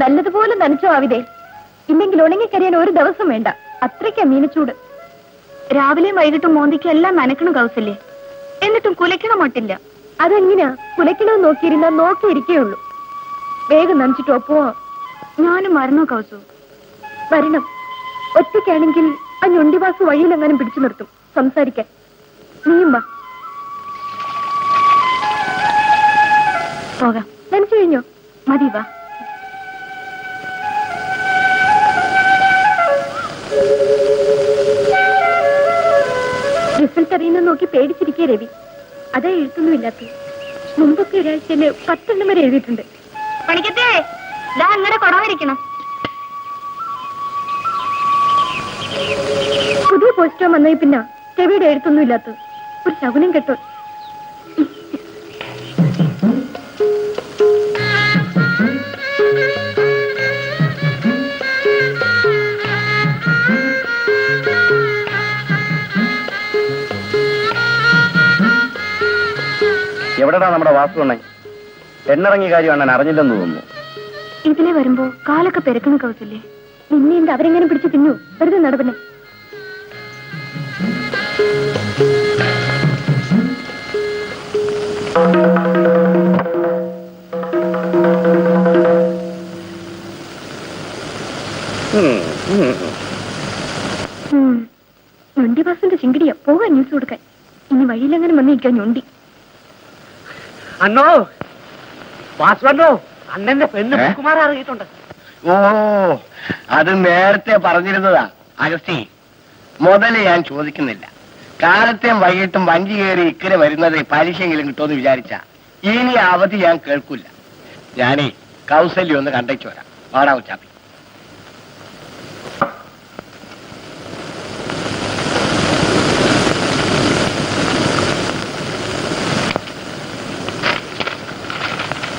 നല്ലതുപോലെ നനച്ചോ ആവിതേ, ഇല്ലെങ്കിൽ ഉണങ്ങിക്കരിയാൻ ഒരു ദിവസം വേണ്ട. അത്രയ്ക്കാ മീനച്ചൂട്. രാവിലെയും വൈകിട്ടും മോന്തിക്കും എല്ലാം നനക്കണം കൗസല്യേ, എന്നിട്ടും കുലയ്ക്കണം മട്ടില്ല. അതെങ്ങനെയാ? കുലയ്ക്കണമെന്ന് നോക്കിയിരുന്നാ നോക്കിയിരിക്കേയുള്ളൂ. വേഗം നനച്ചിട്ടോ പോവാ. ഞാനും വരണോ കൗസു? വരണം. ഒറ്റയ്ക്കാണെങ്കിൽ ആ ഞൊണ്ടിവാസു വഴിയിലെങ്ങാനും പിടിച്ചു നിർത്തും സംസാരിക്കാൻ. നീയും വാ. പോകാം. നനച്ചു കഴിഞ്ഞോ? മതി, വാ. റിസൾട്ട് അറിയുന്ന നോക്കി പേടിച്ചിരിക്കേ രവി. അതാ എഴുത്തൊന്നുമില്ലാത്ത. മുമ്പൊക്കെ ഒരാഴ്ചയില് 10 എണ്ണം വരെ എഴുതിയിട്ടുണ്ട്. പണിക്കത്തേ, ദാ അങ്ങനെ കൊടവരിക്കണം. പുതിയ പോസ്റ്റർ വന്നേ പിന്നെ രവിയുടെ എഴുത്തൊന്നുമില്ലാത്ത ഒരു ശകുനം കേട്ടോ. എവിടെടാ നമ്മുടെ വാസുണ്ണൻ? എണ്ണിറങ്ങിയ കാര്യം അണ്ണൻ അറിഞ്ഞില്ലെന്ന് തോന്നുന്നു. ഇതിലെ വരുമ്പോ കാലൊക്കെ പെരക്കുന്ന കൗസല്യേ. നിന്നെ എന്ത് അവരെങ്ങനെ പിടിച്ച് തിന്നു? വെറുതെ നടപനെ. ഞൊണ്ടി ബാസിന്റെ ചിങ്കിടിയാ. പോകാൻ ന്യൂസ് കൊടുക്കാൻ. ഇനി വഴിയിലെങ്ങനെ വന്നിരിക്കാൻ ഞൊണ്ടി. അണ്ണോ, വാസുവണ്ണോ, അണ്ണന്റെ പെണ്ണ് കുമാര അറിയിട്ടുണ്ട്. ഓ, അത് നേരത്തെ പറഞ്ഞിരുന്നതാ അഗസ്റ്റി. മുതല് ഞാൻ ചോദിക്കുന്നില്ല. കാലത്തെയും വൈകിട്ടും വഞ്ചി കയറി ഇക്കരെ വരുന്നത് പലിശയെങ്കിലും കിട്ടുമെന്ന് വിചാരിച്ച ഇനി അവധി ഞാൻ കേൾക്കില്ല. ഞാനേ കൗസല്യം ഒന്ന് കണ്ടേച്ചു വരാം. വാടാ ഉച്ചാപ്പി.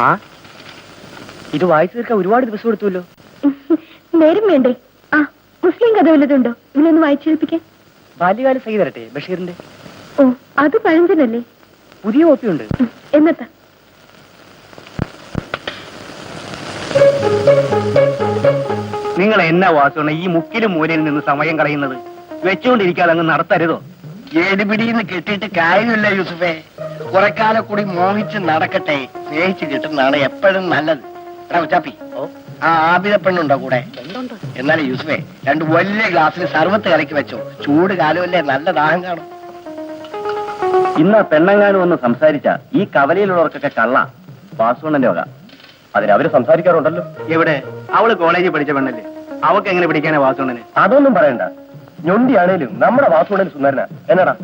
ആ, ഇത് വായിച്ചു തീർക്കാൻ ഒരുപാട് ദിവസം എടുത്തുവല്ലോ. നേരം വേണ്ടേ? ആ, മുസ്ലിം കഥ വല്ലതുണ്ടോ ഇതിലൊന്ന് വായിച്ചു കേൾപ്പിക്കാൻ? ബാല്യകാല സഹി തരട്ടെ, ബഷീറിന്റെ. ഓ, അത് പഴഞ്ചനല്ലേ? പുതിയ കോപ്പിയുണ്ട്. എന്നത്താ? നിങ്ങൾ എന്നാ വാസുണ്ണ ഈ മുക്കിലും മൂലയിൽ നിന്ന് സമയം കളയുന്നത്? വെച്ചുകൊണ്ടിരിക്കാതെ അങ്ങ് നടത്തരുതോ? ഏടിപിടിന്ന് കെട്ടിയിട്ട് കാര്യമില്ല യൂസുഫേ. കുറെക്കാലം കൂടി മോഹിച്ച് നടക്കട്ടെ. സ്നേഹിച്ച് കിട്ടുന്നതാണ് എപ്പോഴും നല്ലത്. എടാ ഉച്ചാപ്പി, ആ ആബിദ പെണ്ണുണ്ടോ കൂടെ? എന്നാലും യൂസുഫേ, 2 വലിയ ഗ്ലാസ്സിൽ സർവത്ത് കലക്കി വെച്ചോ. ചൂട് കാലമല്ലേ, നല്ല ദാഹം കാണും. ഇന്ന് പെണ്ണങ്ങാനും ഒന്ന് സംസാരിച്ച ഈ കവലയിലുള്ളവർക്കൊക്കെ കള്ള വാസുണ്ണന്റെ വക. അതിന് അവര് സംസാരിക്കാറുണ്ടല്ലോ. എവിടെ? അവള് കോളേജിൽ പഠിച്ച പെണ്ണല്ലേ, അവക്ക് എങ്ങനെ പിടിക്കാനാ വാസുണ്ണന്? അതൊന്നും പറയണ്ട. ഞൊണ്ടിയാണേലും നമ്മുടെ വാസുണ്ണൻ സുന്ദരനാ. എന്നടാ?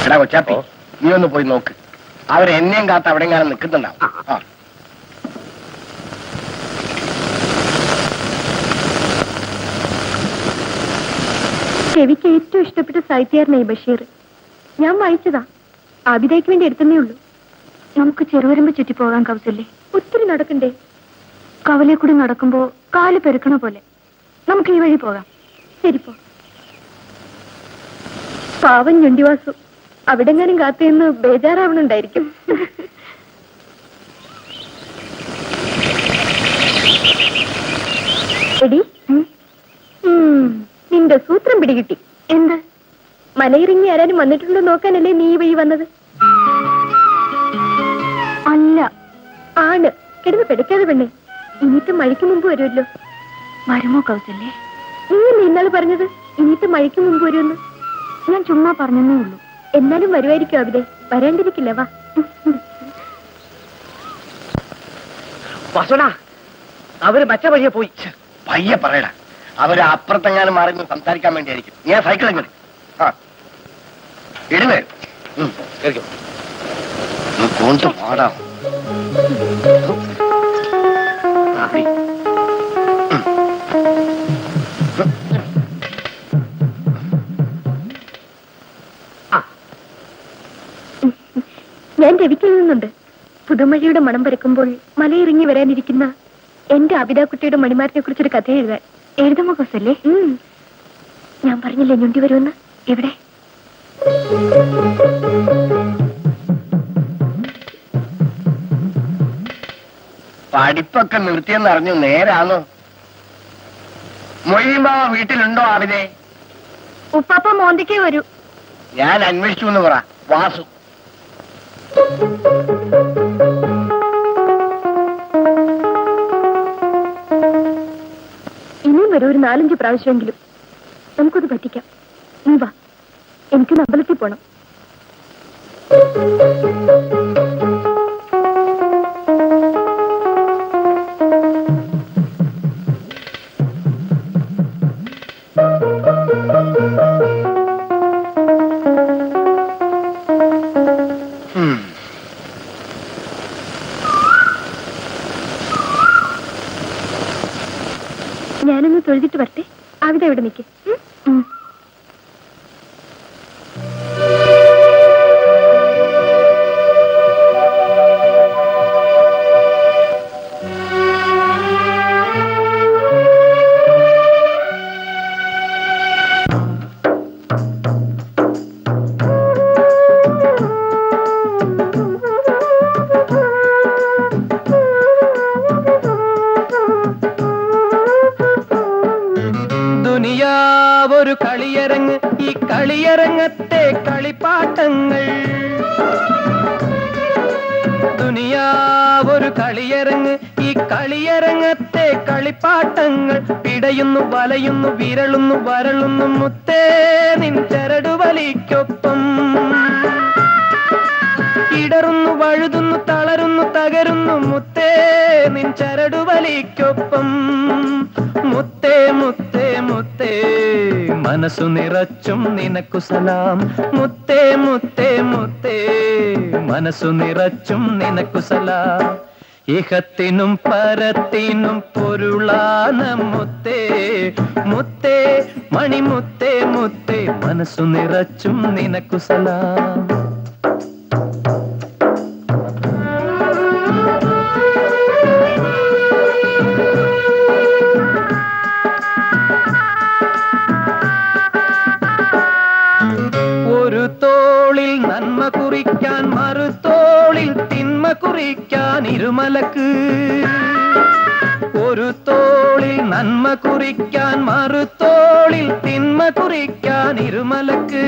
എടാ കൊച്ചാപ്പി, നീ ഒന്ന് പോയി നോക്ക്. അവരെന്നെയും കാത്ത് അവിടെ എങ്ങാനും നിൽക്കുന്നുണ്ടാവും. ആ, ചെവിക്ക് ഏറ്റവും ഇഷ്ടപ്പെട്ട സാഹിത്യകാരനായി ബഷീർ. ഞാൻ വായിച്ചതാ. ആബിദയ്ക്ക് വേണ്ടി എടുത്തേ ഉള്ളൂ. നമുക്ക് ചെറുവരമ്പ് ചുറ്റി പോകാൻ കൗസല്യേ. ഒത്തിരി നടക്കണ്ടേ? കവലെ കൂടി നടക്കുമ്പോ കാല് പെരുക്കണ പോലെ. നമുക്ക് ഈ വഴി പോകാം. ശരിപ്പോ. പാവൻ ഞൊണ്ടിവാസു അവിടെങ്ങാനും കാത്തുനിന്ന് ബേജാറാവണുണ്ടായിരിക്കും. എടി, നിന്റെ സൂത്രം പിടികിട്ടി. എന്ത്? മലയിറങ്ങി ആരാനും വന്നിട്ടുണ്ടോ നോക്കാനല്ലേ നീ ഈ വഴി വന്നത്? അല്ല, ആണ്. കിടന്ന് പെടുക്കാതെ പെണ്ണേ. ഇനിയിട്ട് മഴയ്ക്ക് മുമ്പ് വരുമല്ലോ. വരുമോ കൗസല്യേ? നീ ഇന്നാള് പറഞ്ഞത് ഇനിയിട്ട് മഴയ്ക്ക് മുമ്പ് വരുമെന്ന്. ഞാൻ ചുമ്മാ പറഞ്ഞതേ ഉള്ളൂ. എന്നാലും വരുമായിരിക്കും അവിടെ. വരാണ്ടിരിക്കില്ല. വാ. വാസുണ്ണ, അവര് മറ്റേ വഴിയെ പോയി. പയ്യെ പറയടാ. അവര് അപ്പുറത്തെങ്ങാനും മാറി നിന്ന് സംസാരിക്കാൻ വേണ്ടിയായിരിക്കും. ഞാൻ സൈക്കിൾ എങ്ങനെ ഇടുന്നേ കൊണ്ട് പാടാം. ഞാൻ രവിക്ക് എഴുതുന്നുണ്ട്. പുതുമഴയുടെ മണം പരക്കുമ്പോൾ മലയിറങ്ങി വരാനിരിക്കുന്ന എന്റെ അബിതാക്കുട്ടിയുടെ മണിമാരനെ കുറിച്ചൊരു കഥ എഴുതാൻ. എഴുതുമോ കൗസല്യേ? ഞാൻ പറഞ്ഞില്ലേ ഞൊണ്ടി വരുമെന്ന്. എവിടെ? പഠിപ്പൊക്കെ നിർത്തിയെന്ന് അറിഞ്ഞു. നേരാണോ? മൊയ്യുമ്പോ വീട്ടിലുണ്ടോ ആവിനെ? ഉപ്പാപ്പ മോന്തിക്കേ വരൂ. ഞാൻ അന്വേഷിച്ചു എന്ന് പറ. വാസു ഇനിയും വരും, ഒരു 4-5 പ്രാവശ്യമെങ്കിലും. നമുക്കത് പറ്റിക്കാം. നീ വാ, എനിക്കൊന്ന് അമ്പലത്തിൽ പോണം. ഞാനൊന്ന് തൊഴുതിട്ട് വരട്ടെ. അവിടെ എവിടെ നിൽക്കേ. ദുനിയാവൊരു കളിയരങ്ങ്, ഈ കളിയരങ്ങത്തെ കളിപ്പാട്ടങ്ങൾ. ദുനിയാവൊരു കളിയരങ്ങ്, ഈ കളിയരങ്ങത്തെ കളിപ്പാട്ടങ്ങൾ. പിടയുന്നു, വലയുന്നു, വിരളുന്നു, വരളുന്നു, മുത്തേ നിൻ ചരടുവലിക്കൊപ്പം. ഇടറുന്നു വഴുതുന്നു തളരുന്നു തകരുന്നു മുത്തേ നിൻ ചരടുവലിക്കൊപ്പം മുത്തേ മുത്തേ മുത്തേ മനസ്സു നിറച്ചും നിനക്കു സലാം മുത്തേ മുത്തേ മുത്തേ മനസ്സു നിറച്ചും നിനക്കു സലാം ഇഹത്തിനും പരത്തിനും പൊരുളാന മുത്തേ മുത്തേ മണിമുത്തേ മുത്തേ മനസ്സു നിറച്ചും നിനക്കു സലാം ഒരു തോളിൽ നന്മ കുറിക്കാൻ മറുതോളിൽ തിന്മ കുറിക്കാൻ ഇരുമലക്ക് ഒരു തോളിൽ നന്മ കുറിക്കാൻ മറുതോളിൽ തിന്മ കുറിക്കാൻ ഇരുമലക്ക്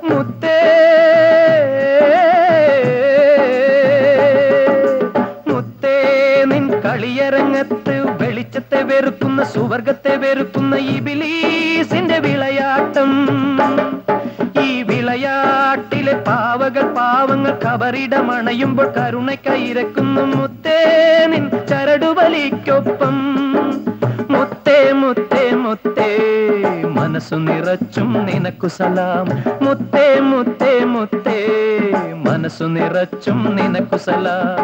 മുത്തേ മുത്തേ നിൻ കളിയരങ്ങത്ത് വെളിച്ചത്തെ വെറുക്കുന്ന സുവർഗത്തെ വെറുക്കുന്ന ഇബിലീസിന്റെ വിളയാട്ടം ഈ വിളയാട്ടിലെ പാവകൾ പാവങ്ങൾ കബറിടമണയുമ്പോൾ കരുണയ്ക്കയിരക്കുന്നു മുത്തേ നിൻ ചരടുവലിക്കൊപ്പം മുത്തേ മുത്തേ മുത്തേ മനസ്സു നിറച്ചും നിനക്കു സലാം മുത്തേ മുത്തേ മുത്തേ മനസ്സു നിറച്ചും നിനക്കു സലാം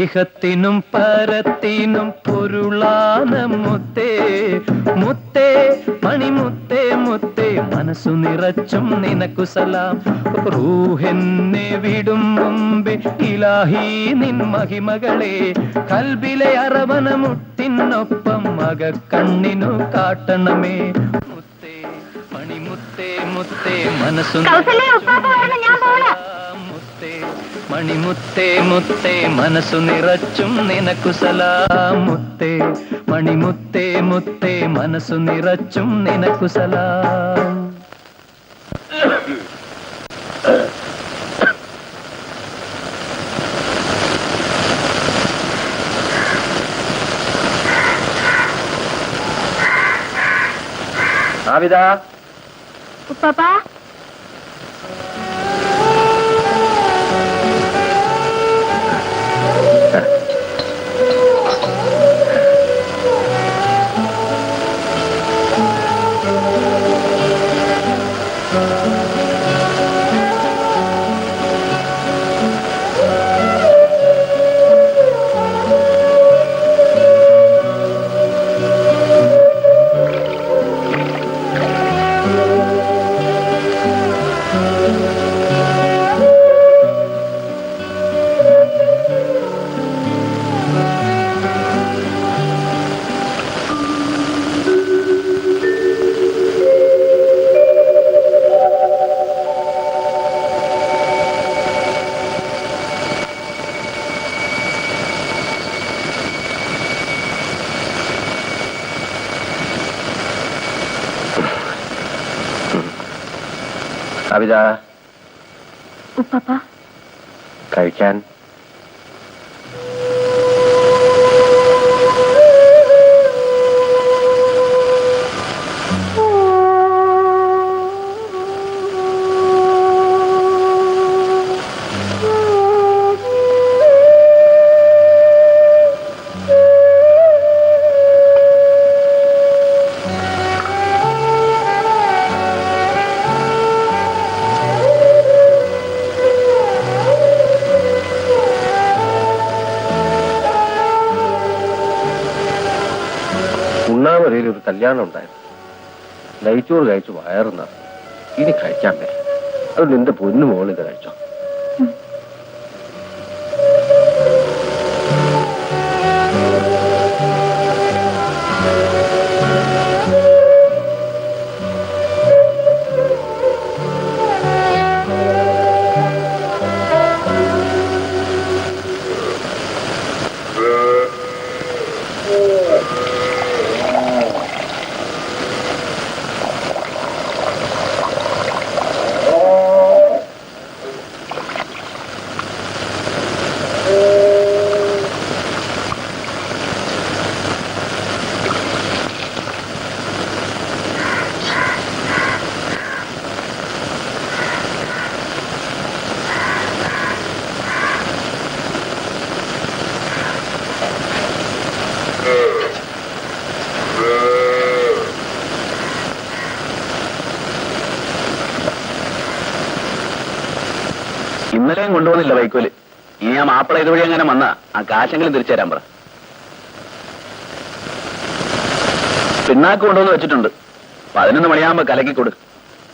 ഇഹത്തിനും പരത്തിനും പൊരുളാന മുത്തേ മുത്തേ മണിമുത്തേ മുത്തേ മനസ്സു നിറച്ചും നിനക്കു സലാം റൂഹെന്നെ വിടും മുമ്പേ ഇലാഹി നിൻ മഹിമകളെ കൽബിലെ അറവന മുട്ടിനൊപ്പം മകക്കണ്ണിനു കാട്ടണമേ മുത്തേ മണിമുത്തേ മുത്തേ മനസ്സു മുത്തേ മണിമുത്തേ മുത്തേ മനസ്സു നിറച്ചും നിനക്കു സലാം മുത്തേ മണിമുത്തേ മുത്തേ മനസ്സു നിറച്ചും നിനക്കു സലാം ആവിദ ഉപ്പാപ്പാ ആവിദ ഉപ്പാപ്പാ കഴിക്കാൻ ഉണ്ണാമരയിൽ ഒരു കല്യാണം ഉണ്ടായിരുന്നു. നെയ്ച്ചോറ് കഴിച്ചു വയറുന്ന ഇനി കഴിക്കാൻ പറ്റും. അത് നിന്റെ പൊന്നു മോളിൽ ഇത് കഴിച്ചോ. കൊണ്ടുപോകുന്നില്ല വൈക്കോല്. ഇനി ആ മാപ്പിള ഇതുവഴി അങ്ങനെ വന്നാ ആ കാശെങ്കിലും തിരിച്ചു തരാൻ പറ. പിണ്ണാക്ക് കൊണ്ടുവന്ന് വെച്ചിട്ടുണ്ട്. 11 മണിയാകുമ്പോ കലക്കിക്കൊടു.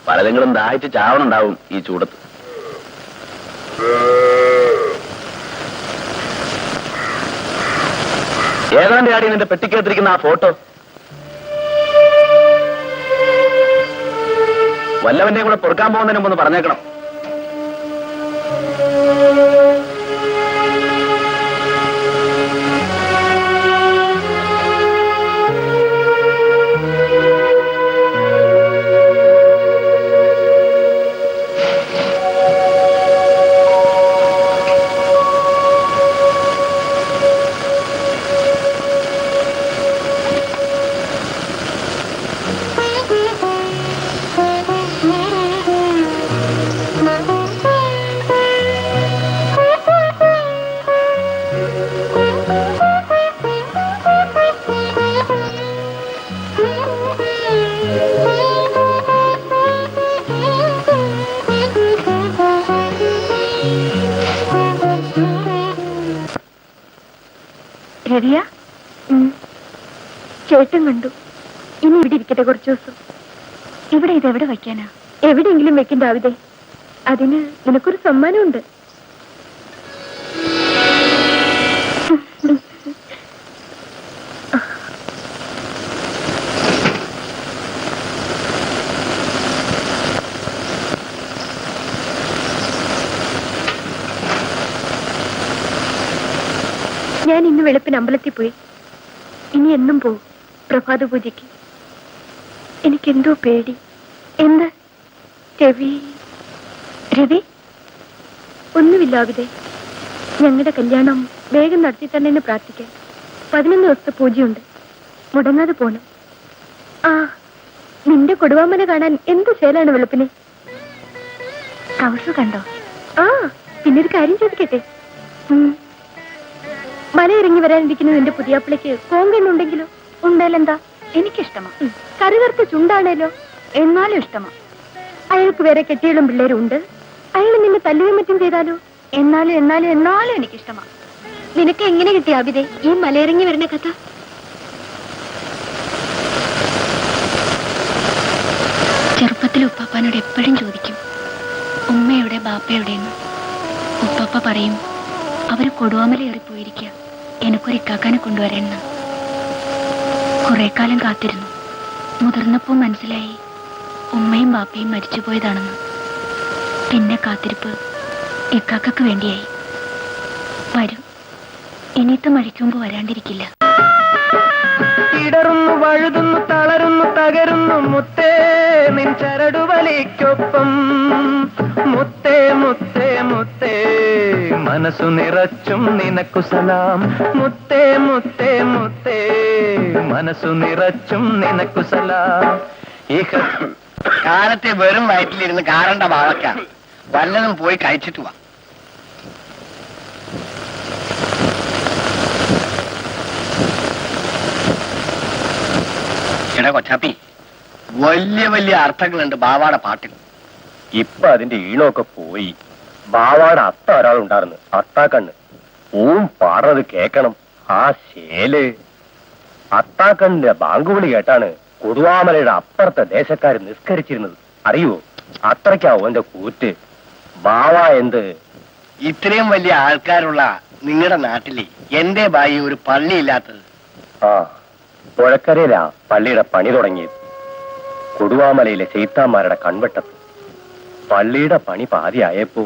പലതെങ്കിലും ദാഹിച്ച് ചാവണുണ്ടാവും ഈ ചൂടത്ത്. ഏതാണ്ട് ആടി നിന്റെ പെട്ടിക്കകത്തിരിക്കുന്ന ആ ഫോട്ടോ വല്ലവന്റെ കൂടെ പൊറുക്കാൻ പോകുന്നതിന് മുമ്പ് പറഞ്ഞേക്കണം. രവിയ, ചേട്ടൻ കണ്ടു. ഇനി ഇവിടെ ഇരിക്കട്ടെ കുറച്ചു ദിവസം. ഇവിടെ ഇതെവിടെ വയ്ക്കാനാ? എവിടെയെങ്കിലും വെക്കണ്ട ആവിതേ. അതിന് നിനക്കൊരു സമ്മാനമുണ്ട്. ഞാൻ ഇന്ന് വെളുപ്പിന് അമ്പലത്തിൽ പോയി. ഇനി എന്നും പോവും പ്രഭാത പൂജയ്ക്ക്. എനിക്കെന്തോ പേടി. എന്ത്? രവി രവി ഒന്നുമില്ല ആവിതേ. ഞങ്ങളുടെ കല്യാണം വേഗം നടത്തി തന്നെ എന്ന് പ്രാർത്ഥിക്കാൻ. 11 ദിവസത്തെ പൂജയുണ്ട്. മുടങ്ങാതെ പോണം. ആ, നിന്റെ കൊടുവാമന കാണാൻ എന്ത് ചേലാണ് വെളുപ്പിന്. കൗസു കണ്ടോ? ആ, പിന്നൊരു കാര്യം ചോദിക്കട്ടെ. മല ഇറങ്ങി വരാനിരിക്കുന്ന നിന്റെ പുതിയാപ്പിളയ്ക്ക് കോങ്കണ്ണുണ്ടെങ്കിലോ? ഉണ്ടായാലെന്താ? എനിക്കിഷ്ടമാ. കറുകറുത്ത ചുണ്ടാണേലോ? എന്നാലും ഇഷ്ടമാ. അയാൾക്ക് വേറെ കെട്ടികളും പിള്ളേരും ഉണ്ട്. അയാൾ നിന്നെ തല്ലുകയും മറ്റും ചെയ്താലോ? എന്നാലും എന്നാലും എന്നാലും എനിക്കിഷ്ടമാ. നിനക്ക് എങ്ങനെ കിട്ടി അഭിതേ ഈ മലയിറങ്ങി വരുന്ന കഥ? ചെറുപ്പത്തിൽ ഉപ്പാപ്പാനോട് എപ്പോഴും ചോദിക്കും, ഉമ്മയുടെ ബാപ്പയുടെയെന്ന്. ഉപ്പാപ്പ പറയും, അവര് കൊടുവാമല ഏറിപ്പോയിരിക്കുക, എനിക്കൊരു ഇക്കാക്കാനെ കൊണ്ടുവരണമെന്ന്. കുറെ കാലം കാത്തിരുന്നു. മുതിർന്നപ്പോ മനസ്സിലായി ഉമ്മയും ബാപ്പയും മരിച്ചുപോയതാണെന്ന്. പിന്നെ കാത്തിരിപ്പ് ഇക്കാക്കക്ക് വേണ്ടിയായി. വരും, ഇനിയത്തെ മഴിക്കുമ്പോ വരാണ്ടിരിക്കില്ല. ഇടറുന്നു വഴുതുന്നു തളരുന്നു തകരുന്നു മുത്തേ നിൻ ചരടുവലിക്കൊപ്പം. മുത്തേ മുത്തേ മുത്തേ മനസ്സു നിറച്ചും നിനക്കു സലാം. മുത്തേ മുത്തേ മുത്തേ മനസ്സു നിറച്ചും നിനക്കു സലാം. കാലത്തെ വെറും വയറ്റിലിരുന്ന് കാറണ്ട വാഴക്ക വല്ലതും പോയി കഴിച്ചിട്ട് വാ. എടാ കൊച്ചാപ്പി, വലിയ വലിയ അർത്ഥങ്ങളുണ്ട് ബാവാടെ പാട്ടിൽ. ഇപ്പൊ അതിന്റെ ഈണമൊക്കെ പോയി. ബാവാടെ അത്ത ഒരാളുണ്ടായിരുന്നു, അത്താക്കണ്ണ്. പാടുന്നത് കേക്കണം. ആ ശേല് അത്താക്കണ്ണിന്റെ ബാങ്കുവിളി കേട്ടാണ് കൊടുവാമലയുടെ അപ്പുറത്തെ ദേശക്കാര് നിസ്കരിച്ചിരുന്നത്. അറിയുവോ? അത്രയ്ക്കാവും അവന്റെ കൂറ്റ്. ബാവ എന്ത് ഇത്രയും വലിയ ആൾക്കാരുള്ള നിങ്ങളുടെ നാട്ടിലെ എന്റെ ബായി ഒരു പള്ളിയില്ലാത്തത്? ആ, പുഴക്കരയിലാ പള്ളിയുടെ പണി തുടങ്ങിയത്. കൊടുവാമലയിലെ ശൈത്താന്മാരുടെ കൺവെട്ടത്ത്. പള്ളിയുടെ പണി പാതിയായപ്പോ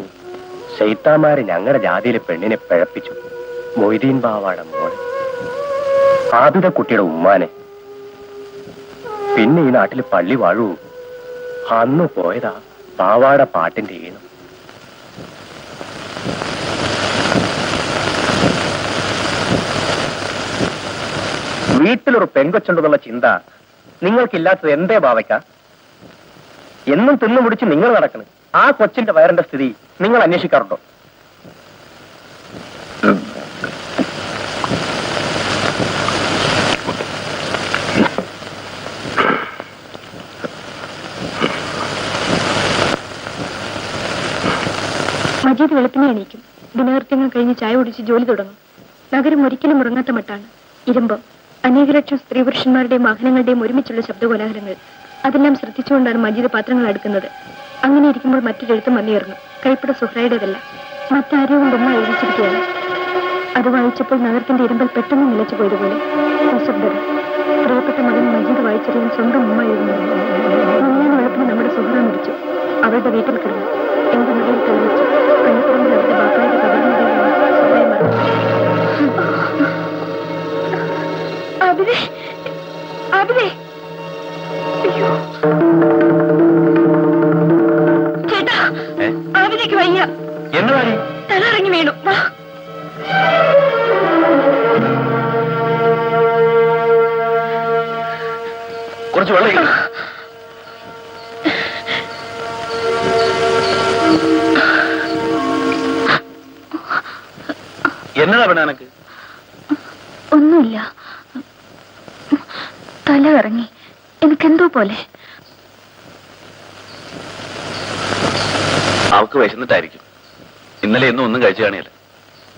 ശൈത്താന്മാര് ഞങ്ങളുടെ ജാതിയിലെ പെണ്ണിനെ പിഴപ്പിച്ചു. മൊയ്തീൻ ബാവാടെ മോളെ, ആബിദക്കുട്ടിയുടെ ഉമ്മാനെ. പിന്നെ ഈ നാട്ടിൽ പള്ളി വാഴൂ. അന്ന് പോയതാ ബാവാടെ പാട്ടിന്റെ ഈണം. വീട്ടിലൊരു പെങ്കൊച്ചുണ്ടെന്നുള്ള ചിന്ത നിങ്ങൾക്കില്ലാത്തത് എന്തേ ബാവയ്ക്ക? എന്നും തിന്നു മുടിച്ച് നിങ്ങൾ നടക്കണം. ആ കൊച്ചിന്റെ വയറിന്റെ സ്ഥിതി നിങ്ങൾ അന്വേഷിക്കാറുണ്ടോ? മജീദ് വെളുപ്പിനെ എണീക്കും. ദിനകൃത്യങ്ങൾ കഴിഞ്ഞ് ചായ കുടിച്ച് ജോലി തുടങ്ങും. നഗരം ഒരിക്കലും ഉറങ്ങാത്ത മട്ടാണ്. ഇരുമ്പം, അനേക ലക്ഷം സ്ത്രീ പുരുഷന്മാരുടെയും വാഹനങ്ങളുടെയും ഒരുമിച്ചുള്ള ശബ്ദകോലാഹലങ്ങൾ, അതെല്ലാം ശ്രദ്ധിച്ചുകൊണ്ടാണ് മജീദ് പാത്രങ്ങൾ അടുക്കുന്നത്. അങ്ങനെ ഇരിക്കുമ്പോൾ മറ്റൊരെഴുത്തും വന്നേറുന്നു. കൈപ്പട സുഹ്രയുടേതല്ല, മറ്റാരോ കൊണ്ട് ഉമ്മ എഴുതിച്ചിരിക്കുകയാണ്. അത് വായിച്ചപ്പോൾ നഗരത്തിന്റെ ഇരുമ്പൽ പെട്ടെന്ന് നിലച്ചു പോയതുപോലെ നിശബ്ദത. പ്രിയപ്പെട്ട മകൻ മജീദ് വായിച്ചറിയാൻ സ്വന്തം ഉമ്മ എഴുതുന്നു. ഞാൻ വെളുപ്പിന് നമ്മുടെ സുഹ്ര മരിച്ചു. അവരുടെ വീട്ടിൽ കിടന്നു. എന്റെ മകയിൽ തെളിയിച്ചു. പള്ളിപ്പറമ്പിൽ അവരുടെ ബാപ്പായുടെ കബറിനിടയിലാണ് സുഹ്രയെ മറന്നത്. അഭിനേ, അഭിനേ, അയ്യോ ചേട്ടാ, അഭിനേക്ക് വയ്യ. എന്നതാടി? തല ഇറങ്ങി വീണു. വാ. കുറച്ച് വെള്ളം. എന്നതാ വേണ എനക്ക്? ഒന്നുമില്ല, തല ഇറങ്ങി. എനിക്കെന്തോ പോലെ. അവക്ക് വിശന്നിട്ടായിരിക്കും. ഇന്നലെ എന്നും ഒന്നും കഴിച്ചു കാണിയല്ല.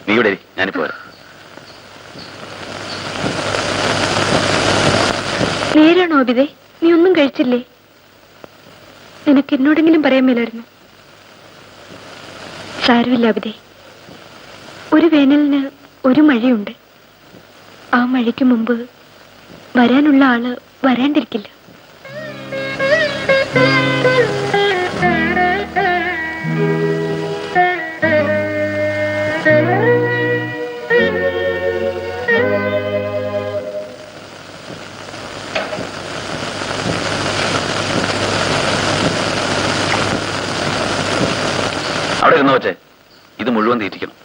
നീ ഇവിടെ ഞാനിപ്പോ വരാം. നേരാണോ അബിതേ? നീ ഒന്നും കഴിച്ചില്ലേ? നിനക്ക് എന്നോടെങ്കിലും പറയാൻ മേലായിരുന്നു. സാരമില്ല അബിതേ, ഒരു വേനലിന് ഒരു മഴയുണ്ട്. ആ മഴയ്ക്ക് മുമ്പ് വരാനുള്ള ആള് വരാണ്ടിരിക്കില്ല. അവിടെ ഇരുന്നോ വെച്ചേ, ഇത് മുഴുവൻ തീറ്റിക്കണം.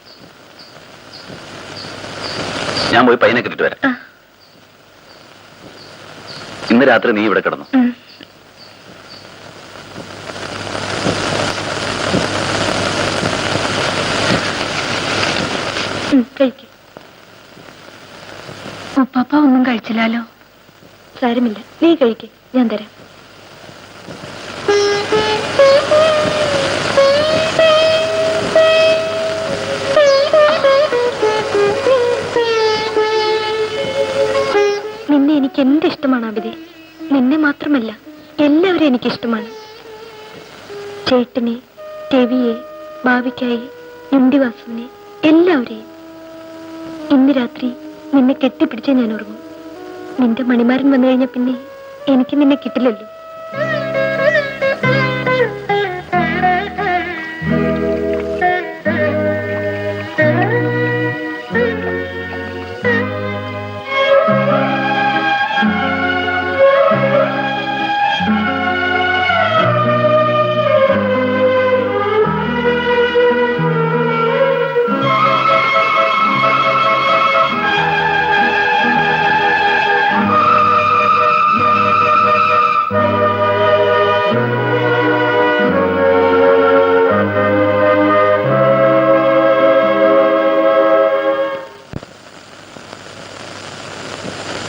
ഞാൻ പോയി പൈനെ കിട്ടിട്ട് വരാം. ഇന്ന് രാത്രി നീ ഇവിടെ കിടന്നു. ഉപ്പാപ്പ ഒന്നും കഴിച്ചില്ലല്ലോ. സാരമില്ല, നീ കഴിക്ക്, ഞാൻ തരാം. നിന്നെ എനിക്ക് എന്ത് ഇഷ്ടമാണ് അബിതേ. നിന്നെ മാത്രമല്ല, എല്ലാവരും എനിക്കിഷ്ടമാണ്. ചേട്ടനെ, രവിയെ, ഭാവിക്കായി, യുണ്ടിവാസുവിനെ, എല്ലാവരെയും. ഇന്ന് രാത്രി നിന്നെ കെട്ടിപ്പിടിച്ചേ ഞാൻ ഉറങ്ങും. നിന്റെ മണിമാരൻ വന്നു കഴിഞ്ഞാൽ പിന്നെ എനിക്ക് നിന്നെ കിട്ടില്ലല്ലോ.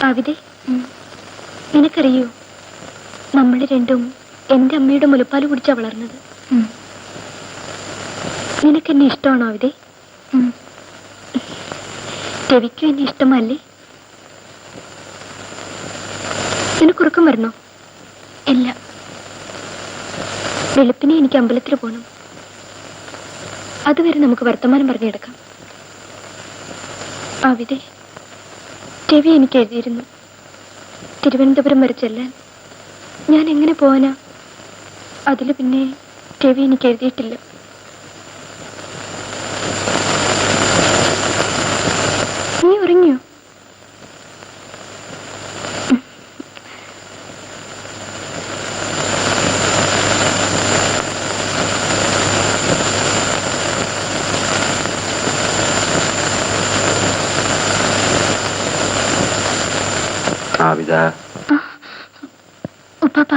ആവിദേ, നിനക്കറിയോ, നമ്മൾ രണ്ടും എന്റെ അമ്മയുടെ മുലപ്പാല് കുടിച്ചാ വളർന്നത്. നിനക്കെന്നെ ഇഷ്ടമാണോ ആവിദേ? രവിക്കും എന്നെ ഇഷ്ടമല്ലേ? നിനക്കുറക്കം വരണോ? ഇല്ല, വെളുപ്പിനെ എനിക്ക് അമ്പലത്തിൽ പോകണം. അതുവരെ നമുക്ക് വർത്തമാനം പറഞ്ഞു കിടക്കാം. ആവിദേ, രവി എനിക്ക് എഴുതിയിരുന്നു തിരുവനന്തപുരം വരെ ചെല്ലാൻ. ഞാൻ എങ്ങനെ പോവാനാ? അതിൽ പിന്നെ രവി എനിക്ക് എഴുതിയിട്ടില്ല. നീ ഉറങ്ങിയോ? ആവിദ, ഉപ്പാപ്പ.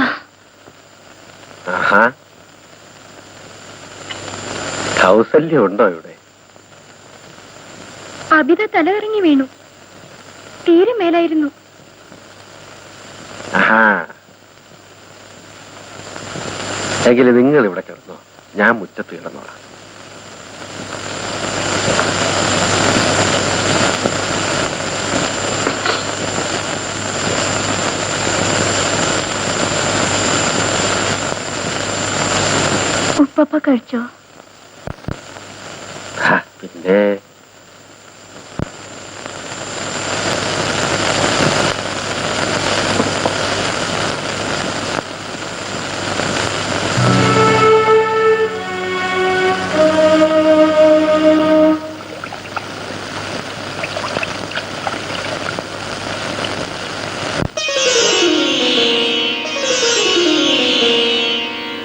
കൗസല്യം ഉണ്ടോ ഇവിടെ? അബിത തലകറങ്ങി വീണു. തീരെ മേലായിരുന്നു. എങ്കിലും നിങ്ങൾ ഇവിടെ കിടന്നോ, ഞാൻ മുറ്റത്ത് കിടന്നോളാം. പപ്പ കഴിച്ചോ? പിന്നെ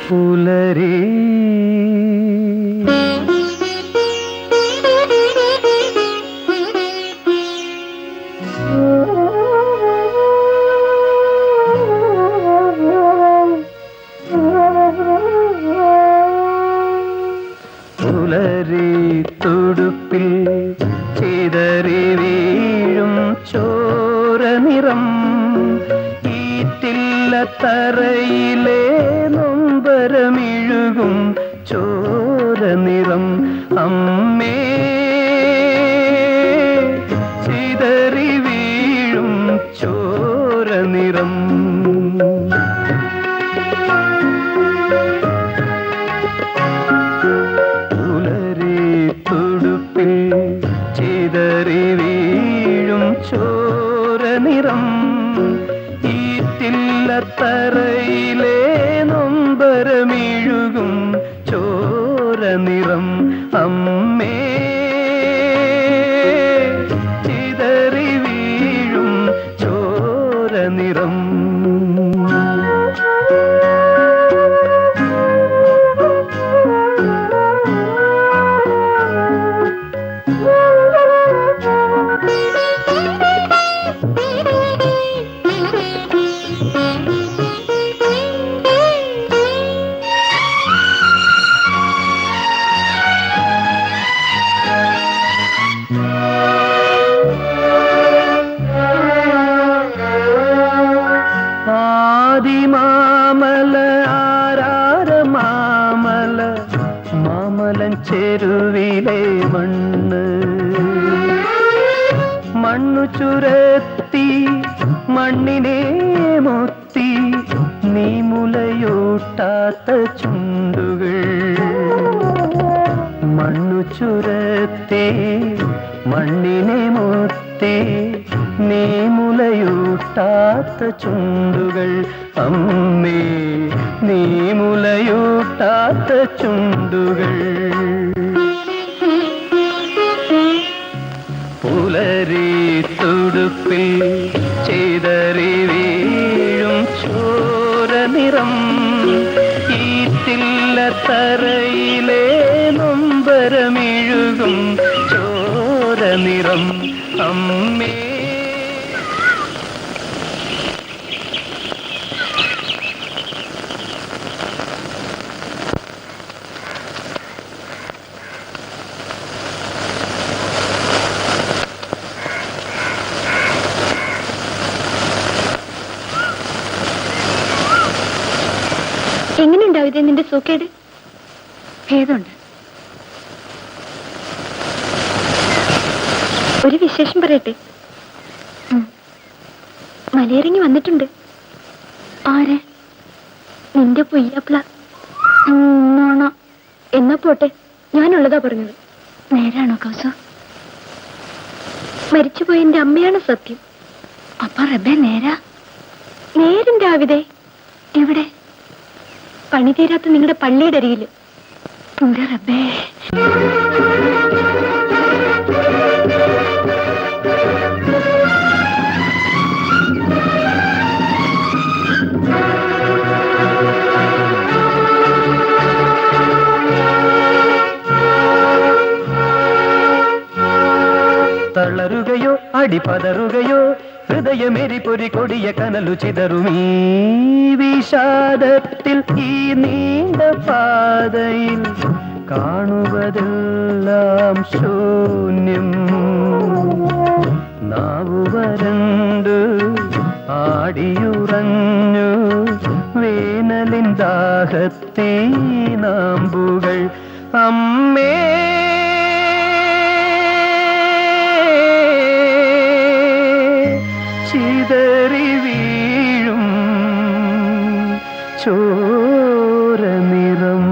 പുലരി പുലരി തുടുപ്പിൽ ചിതറി വീഴും ചോര നിറം ഈറ്റില്ല തറയിലെ നൊമ്പരമിഴുകും ചോര നിറം അമ്മേ ചിതറി വീഴും ചോര നിറം പുലരി തുടുപ്പിൽ ചിതറി വീഴും ചോര നിറം ഈറ്റില്ല തറയിലെ നൊമ്പരമിഴുകും ചോര നിറം അമ്മേ ചിതറി വീഴും ചോര നിറം ആദിമാമല ആരാര മാമല മാമലൻ ചെരുവിലെ മണ്ണ് മണ്ണു ചുരത്തി മണ്ണിനെ മൊത്തി നീ മുലയൂട്ടാത്ത ചുണ്ടുകൾ മണ്ണു ചുരത്തി മണ്ണിനെ മൊത്തി നീ മുലയൂട്ടാത്ത ചുണ്ടുകൾ അമ്മേ നീ മുലയൂട്ടാത്ത ചുണ്ടുകൾ പുലരി തുടുപ്പിൽ ചിതറി വീഴും ചോര നിറം ഈറ്റില്ല തറയിലെ നൊമ്പരമിഴുകും ചോര നിറം അമ്മേ എങ്ങനെയുണ്ടാവും ഇത് നിന്റെ സൂക്കേട്? ഭേദമുണ്ട്. ഒരു വിശേഷം പറയട്ടെ. മലയിറങ്ങി വന്നിട്ടുണ്ട്. ആര്? നിന്റെ പുയ്യാപ്ല. നോണ. എന്നാ പോട്ടെ, ഞാനുള്ളതാ പറഞ്ഞത്. നേരാണോ കൗസു? മരിച്ചുപോയ എന്റെ അമ്മയാണ് സത്യം. അപ്പൊ റബ്ബേ നേരാ? നേരിന്റെ ആവിതേ. എവിടെ? പണി തീരാത്ത നിങ്ങളുടെ പള്ളിയുടെ അരികില്. റബ്ബേ. തളരുകയോ അടിപതറുകയോ ഹൃദയമേരി പൊരി കൊടിയ കനലു ചിതറുമീ വിഷാദത്തിൽ ഈ നീണ്ട പാതയിൽ കാണുവതെല്ലാം ശൂന്യം. നാവു വരണ്ടു ആടിയുറഞ്ഞു വേനലിൻ ദാഹത്തേ നാമ്പുകൾ അമ്മേ ചിതറി വീഴും ചോര നിറം.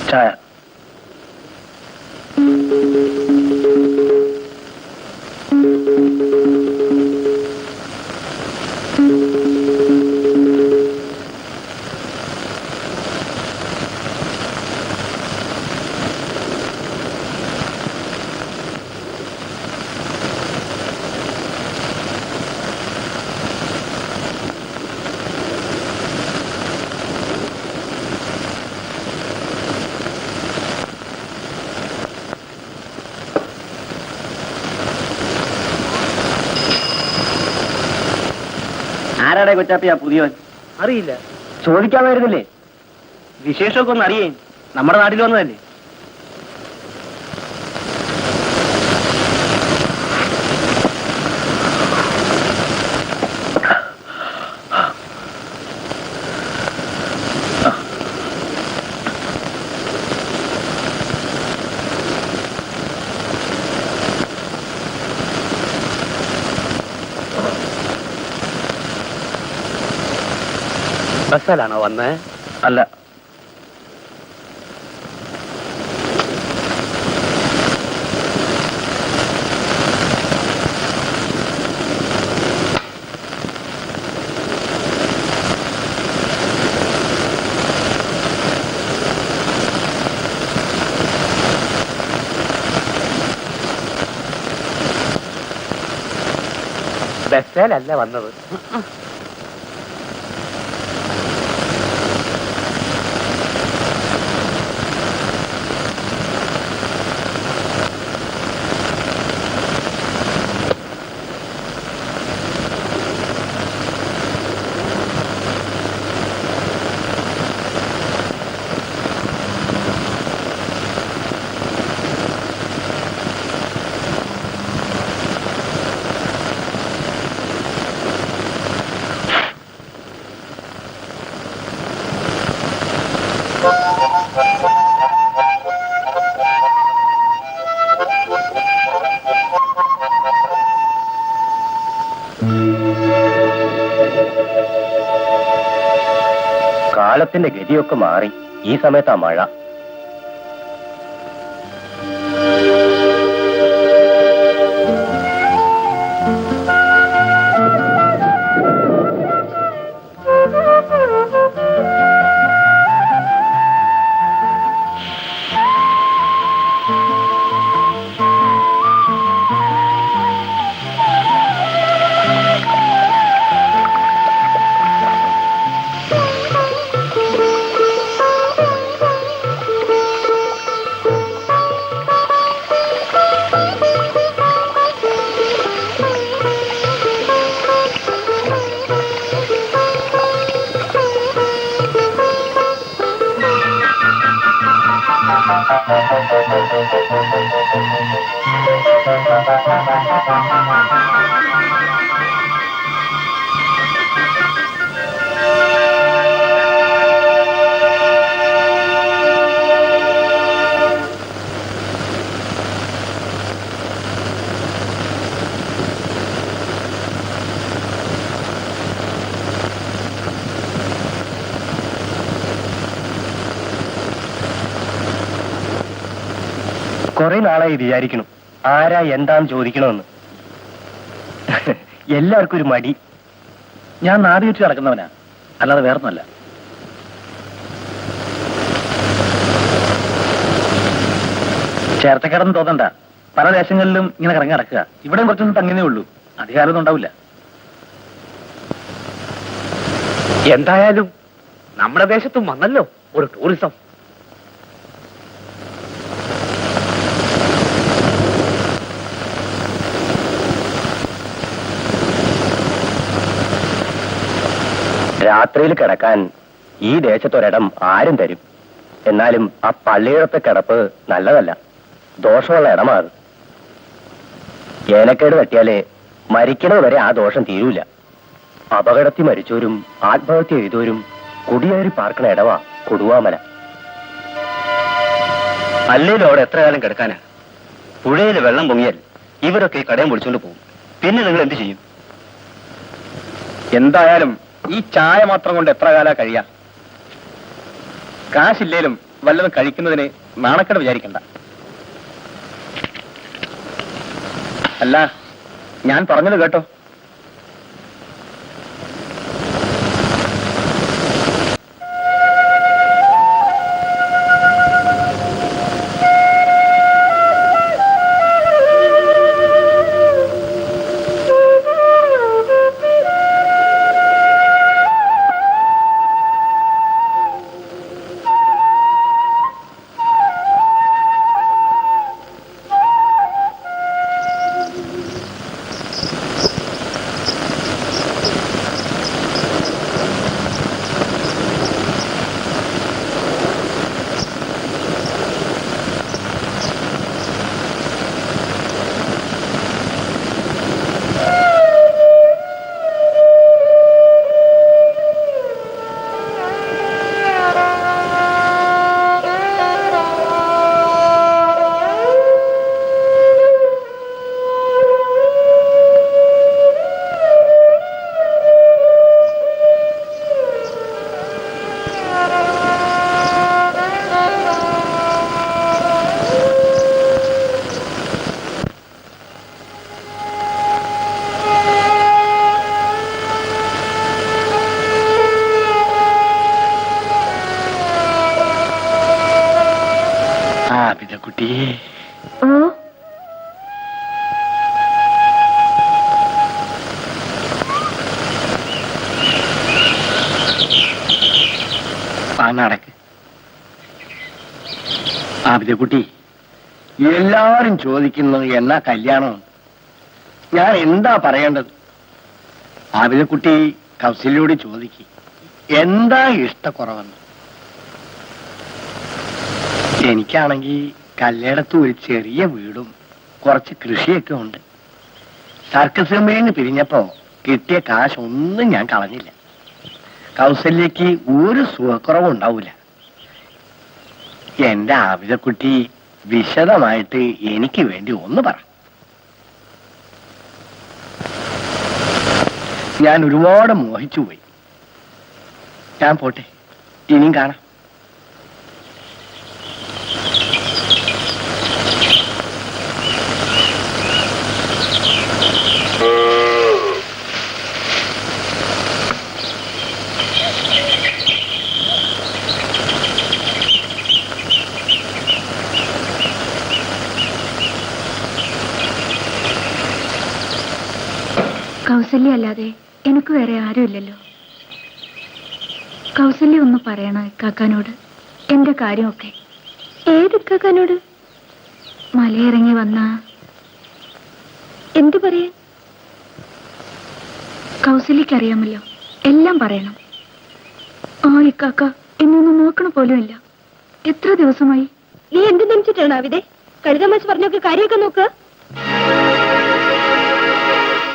ചായ. ആരാടെ കൊച്ചാപ്പിയാ പുതിയവൻ? അറിയില്ല. ചോദിക്കാൻ വരുന്നില്ലേ? വിശേഷമൊക്കെ ഒന്ന് അറിയേ. നമ്മുടെ നാട്ടിൽ വന്നതല്ലേ? ബസ്സിലാണോ വന്നേ? അല്ല, ബസ്സിലല്ല വന്നത്. കാലത്തിന്റെ ഗതിയൊക്കെ മാറി. ഈ സമയത്താ മഴ. കുറെ നാളായി വിചാരിക്കണം ആരാ എന്താന്ന് ചോദിക്കണമെന്ന്. എല്ലാവർക്കും ഒരു മടി. ഞാൻ നാട് വെച്ച് നടക്കുന്നവനാ, അല്ലാതെ വേറൊന്നുമല്ല. ചേർത്തക്കടന്ന് തോന്നണ്ട, പല ദേശങ്ങളിലും ഇങ്ങനെ കറങ്ങി നടക്കുക. ഇവിടെ കുറച്ചൊന്നും തങ്ങിയേ ഉള്ളൂ, അധികാരമൊന്നും ഉണ്ടാവില്ല. എന്തായാലും നമ്മുടെ ദേശത്തും വന്നല്ലോ ഒരു ടൂറിസം. രാത്രിയിൽ കിടക്കാൻ ഈ ദേശത്തൊരിടം ആരും തരും. എന്നാലും ആ പള്ളിയിടത്തെ കിടപ്പ് നല്ലതല്ല, ദോഷമുള്ള ഇടമാണ്. ഏനക്കേട് തട്ടിയാലേ മരിക്കണത് വരെ ആ ദോഷം തീരൂല. അപകടത്തിൽ മരിച്ചവരും ആത്മഹത്യ ചെയ്തവരും കുടിയേറി പാർക്കണ ഇടവാ കൊടുവാമല. അല്ലേലും അവിടെ എത്ര കാലം കിടക്കാനാ? പുഴയിൽ വെള്ളം പൊങ്ങിയാൽ ഇവരൊക്കെ ഈ കടയം പൊളിച്ചോണ്ട് പോകും. പിന്നെ നിങ്ങൾ എന്ത് ചെയ്യും? എന്തായാലും ഈ ചായ മാത്രം കൊണ്ട് എത്ര കാലാ കഴിയാ? കാശില്ലേലും വല്ലതും കഴിക്കുന്നതിന് നാണക്കേട് വിചാരിക്കണ്ട. അല്ല, ഞാൻ പറഞ്ഞത് കേട്ടോ? കുട്ടി, നടക്ക്. ആബിദക്കുട്ടി, എല്ലാരും ചോദിക്കുന്നു എന്നാ കല്യാണം. ഞാൻ എന്താ പറയേണ്ടത്? ആബിദക്കുട്ടി കൗസല്യോട് ചോദിക്ക്, എന്താ ഇഷ്ടക്കുറവെന്ന്. എനിക്കാണെങ്കിൽ കല്ലേടത്ത് ഒരു ചെറിയ വീടും കുറച്ച് കൃഷിയൊക്കെ ഉണ്ട്. സർക്കസ് കമ്പനിന്ന് പിരിഞ്ഞപ്പോ കിട്ടിയ കാശ് ഒന്നും ഞാൻ കളഞ്ഞില്ല. കൗസല്യക്ക് ഒരു സുഖക്കുറവും ഉണ്ടാവൂല. എന്റെ ആബിദക്കുട്ടി വിശദമായിട്ട് എനിക്ക് വേണ്ടി ഒന്ന് പറ. ഞാൻ ഒരുപാട് മോഹിച്ചു പോയി. ഞാൻ പോട്ടെ, ഇനിയും കാണാം. കൗസല്യ അല്ലാതെ എനിക്ക് വേറെ ആരുമില്ലല്ലോ. കൗസല്യ ഒന്ന് പറയണോ ഇക്കാക്കാനോട് എന്റെ കാര്യമൊക്കെ? ഏത് ഇക്കാക്കാനോട്? മലയിറങ്ങി വന്ന എന്തു പറയാൻ? കൗസല്യക്കറിയാമല്ലോ, എല്ലാം പറയണം. ആ ഇക്കാക്ക എന്നൊന്ന് നോക്കണ പോലുമില്ല. എത്ര ദിവസമായി? നീ എന്ത് ധരിച്ചിട്ടാണ് അവിടെ? കഴുതമാച്ച് പറഞ്ഞൊക്കെ കാര്യമൊക്കെ നോക്കുക.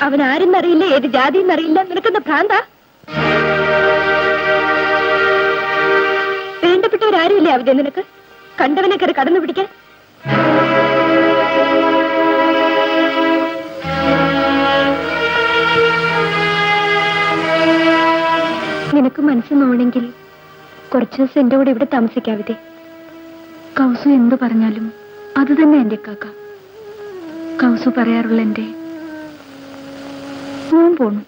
അവൻ ആരെന്നറിയില്ല, ഏത് ജാതിയെന്നറിയില്ല. നിനക്കെന്താ ഭ്രാന്താ? വേണ്ടപ്പെട്ടവരാരുമില്ലേ അവിടെ നിനക്ക്? കണ്ടവനെ കയറി കടന്നു പിടിക്കാൻ. നിനക്ക് മനസ്സ് നോണെങ്കിൽ കുറച്ചു ദിവസം എന്റെ കൂടെ ഇവിടെ താമസിക്കാവിതേ. കൗസു എന്തു പറഞ്ഞാലും അത് തന്നെ എന്റെ കാക്ക. കൗസു പറയാറുള്ള എന്റെ ഞാൻ പോണു.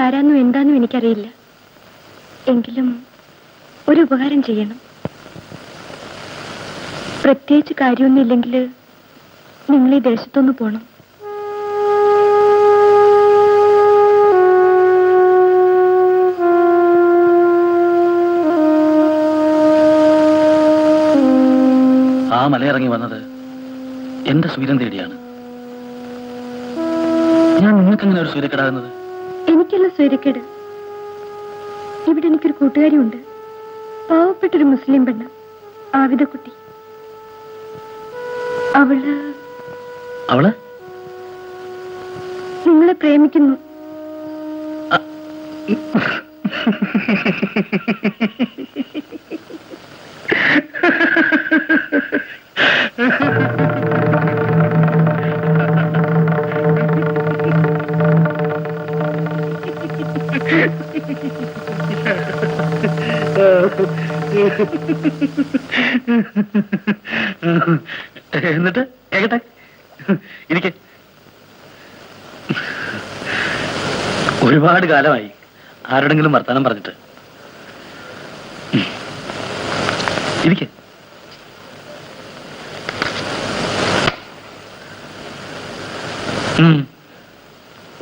ആരാന്നും എന്താന്നും എനിക്കറിയില്ല. എങ്കിലും ഒരു ഉപകാരം ചെയ്യണം. പ്രത്യേകിച്ച് കാര്യമൊന്നുമില്ലെങ്കിൽ നിങ്ങൾ ഈ ദേശത്തൊന്ന് പോണം. ആ മലയിറങ്ങി വന്നത് എന്റെ സൂര്യൻ തേടിയാണ്. ഞാൻ നിങ്ങൾക്ക് എങ്ങനെ ഒരു സൂര്യക്കെടാകുന്നത്? എനിക്കല്ല സ്വൈര്യക്കേട്. ഇവിടെ എനിക്കൊരു കൂട്ടുകാരിയുണ്ട്, പാവപ്പെട്ടൊരു മുസ്ലിം പെണ്ണ്, ആവിദക്കുട്ടി. അവള് നിങ്ങളെ പ്രേമിക്കുന്നു. എന്നിട്ട് കേക്കട്ടെ, ഇരിക്കെ. ഒരുപാട് കാലമായി ആരോടെങ്കിലും വർത്തമാനം പറഞ്ഞിട്ട്. ഇരിക്കെ.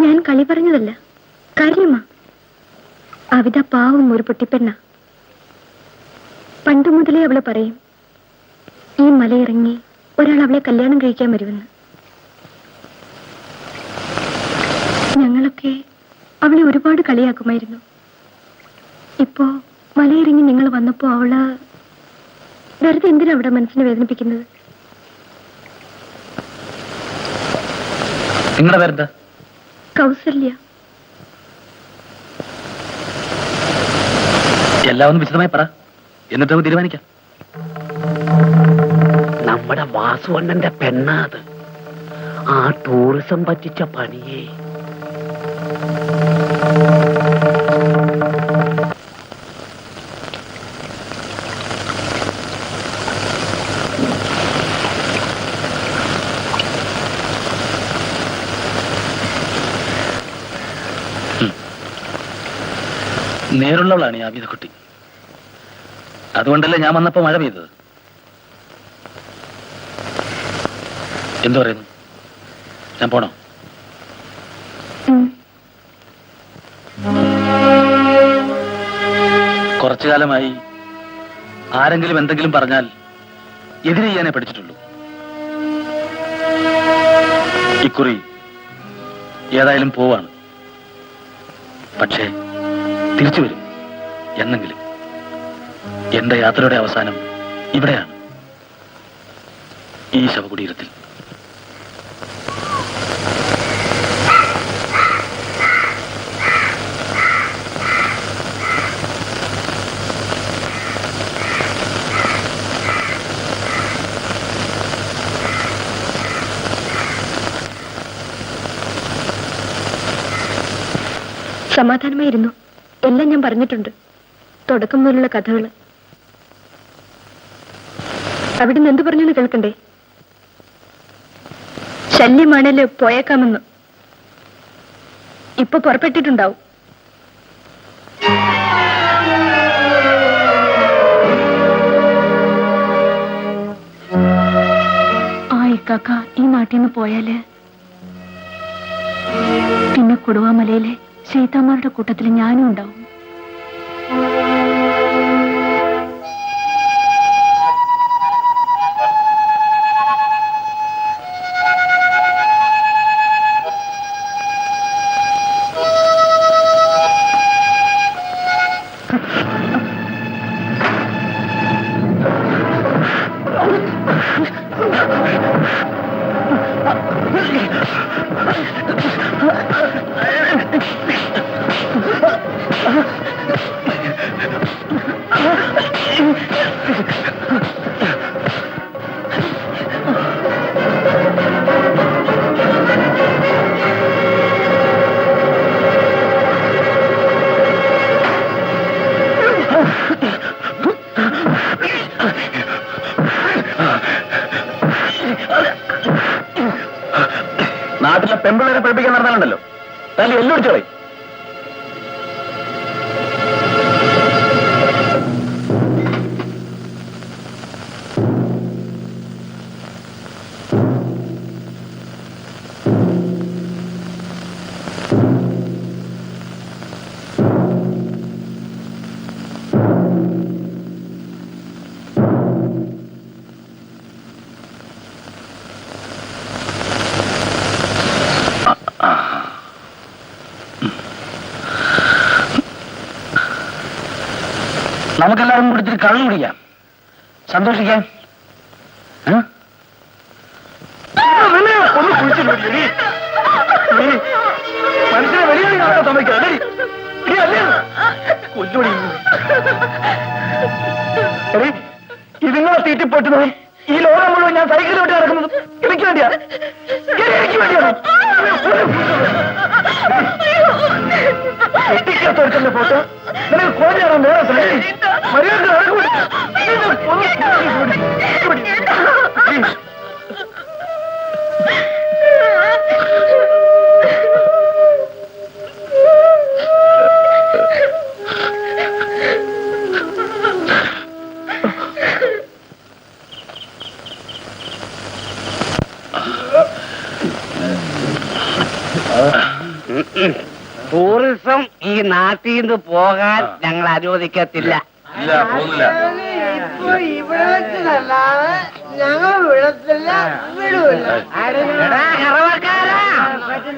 ഞാൻ കളി പറഞ്ഞതല്ല, കാര്യമാ. അവിത പാവം ഒരു പൊട്ടിപ്പെണ്ണ. പണ്ടു മുതലേ അവള് പറയും, ഈ മലയിറങ്ങി ഒരാൾ അവളെ കല്യാണം കഴിക്കാൻ വരുമെന്ന്. ഞങ്ങളൊക്കെ അവളെ ഒരുപാട് കളിയാക്കുമായിരുന്നു. ഇപ്പോ മലയിറങ്ങി നിങ്ങൾ വന്നപ്പോ അവള് വെറുതെ എന്തിനാ അവിടെ മനസ്സിനെ വേദനിപ്പിക്കുന്നത്? നിങ്ങളുടെ പേരെന്താ? കൗസല്യ. എല്ലാം ഒന്ന് വിശദമായി പറ, എന്നിട്ട് നമുക്ക് തീരുമാനിക്കാം. നമ്മുടെ വാസുവണ്ണന്റെ പെണ്ണാത്. ആ ടൂറിസം പറ്റിച്ച പണിയേ. നേരുള്ളവളാണ് ഈ ആബിദക്കുട്ടി. അതുകൊണ്ടല്ലേ ഞാൻ വന്നപ്പോ മഴ പെയ്തത്. എന്തു പറയുന്നു, ഞാൻ പോണോ? കുറച്ചു കാലമായി ആരെങ്കിലും എന്തെങ്കിലും പറഞ്ഞാൽ എതിരെ ചെയ്യാനേ പഠിച്ചിട്ടുള്ളൂ. ഇക്കുറി ഏതായാലും പോവാണ്. പക്ഷേ തിരിച്ചു വരും എന്നെങ്കിലും. എന്റെ യാത്രയുടെ അവസാനം ഇവിടെയാണ്, ഈ ശവകുടീരത്തിൽ. സമാധാനമായിരുന്നു. എല്ലാം ഞാൻ പറഞ്ഞിട്ടുണ്ട്, തുടക്കം മുതലുള്ള കഥകള്. അവിടുന്ന് എന്ത് പറഞ്ഞെന്ന് കേൾക്കണ്ടേ? ശല്യമാണല്ലോ, പോയേക്കാമെന്ന്. ഇപ്പൊ പുറപ്പെട്ടിട്ടുണ്ടാവും. ആ ഇക്കാക്ക ഈ നാട്ടിൽ നിന്ന് പോയാല് പിന്നെ കൊടുവാമലയിലെ ശൈത്താന്മാരുടെ കൂട്ടത്തിൽ ഞാനും ഉണ്ടാവും. നാട്ടിലെ പെമ്പിള്ളേരെ പഠിപ്പിക്കാൻ നടന്നാലുണ്ടല്ലോ, നല്ല എല്ലോടിച്ചോളെ. നമുക്കെല്ലാവരും കൂടി ഇത്തിരി കള്ളം കുടിക്കാം, സന്തോഷിക്കാം. ഒന്ന് കുഴിച്ചില്ലേ മനുഷ്യനെ വലിയ സമ്മതിക്കാം. കൊല്ലുപടി ഇതുങ്ങളെ തീറ്റിപ്പെട്ടുന്നതും ഈ ലോകം മുഴുവൻ ഞാൻ സൈക്കിൾ വിട്ട് നടക്കുന്നതും എനിക്ക് വേണ്ടിയാ, എനിക്ക് വേണ്ടിയാണ്. എത്തിക്കാത്തവർക്കെന്റെ ഫോട്ടോ നിനക്ക് കോഴിയാണോ വേറെ മര്യാദ ടൂറിസം ഈ നാട്ടിൽ നിന്ന് പോകാൻ ഞങ്ങൾ അനുവദിക്കത്തില്ല.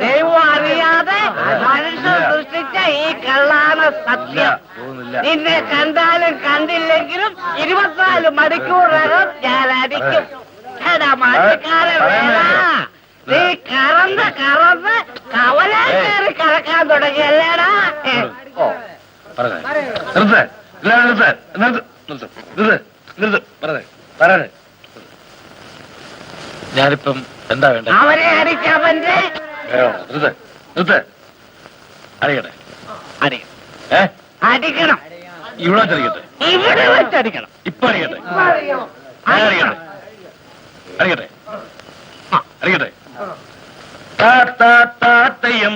ദൈവം അറിയാതെ മനുഷ്യൻ സൃഷ്ടിച്ച ഈ കള്ളാണ് സത്യം. നിന്നെ കണ്ടാലും കണ്ടില്ലെങ്കിലും 24 മണിക്കൂറിനകം ഞാൻ അടിക്കും. നീ കറന്ന് കവല കയറി കറക്കാൻ തുടങ്ങിയല്ലേടാ. ഞാനിപ്പം എന്താ വേണ്ടത്? അവരെ അടിച്ചവന്റെ അറിയട്ടെ, അടിക്കണം. ഇവിടെ വെച്ചടിക്കട്ടെ, ഇവിടെ വെച്ചടിക്കണം. ഇപ്പൊ അറിയട്ടെ, അറിയട്ടെ, അറിയട്ടെ, അറിയട്ടെ. തെയ്യം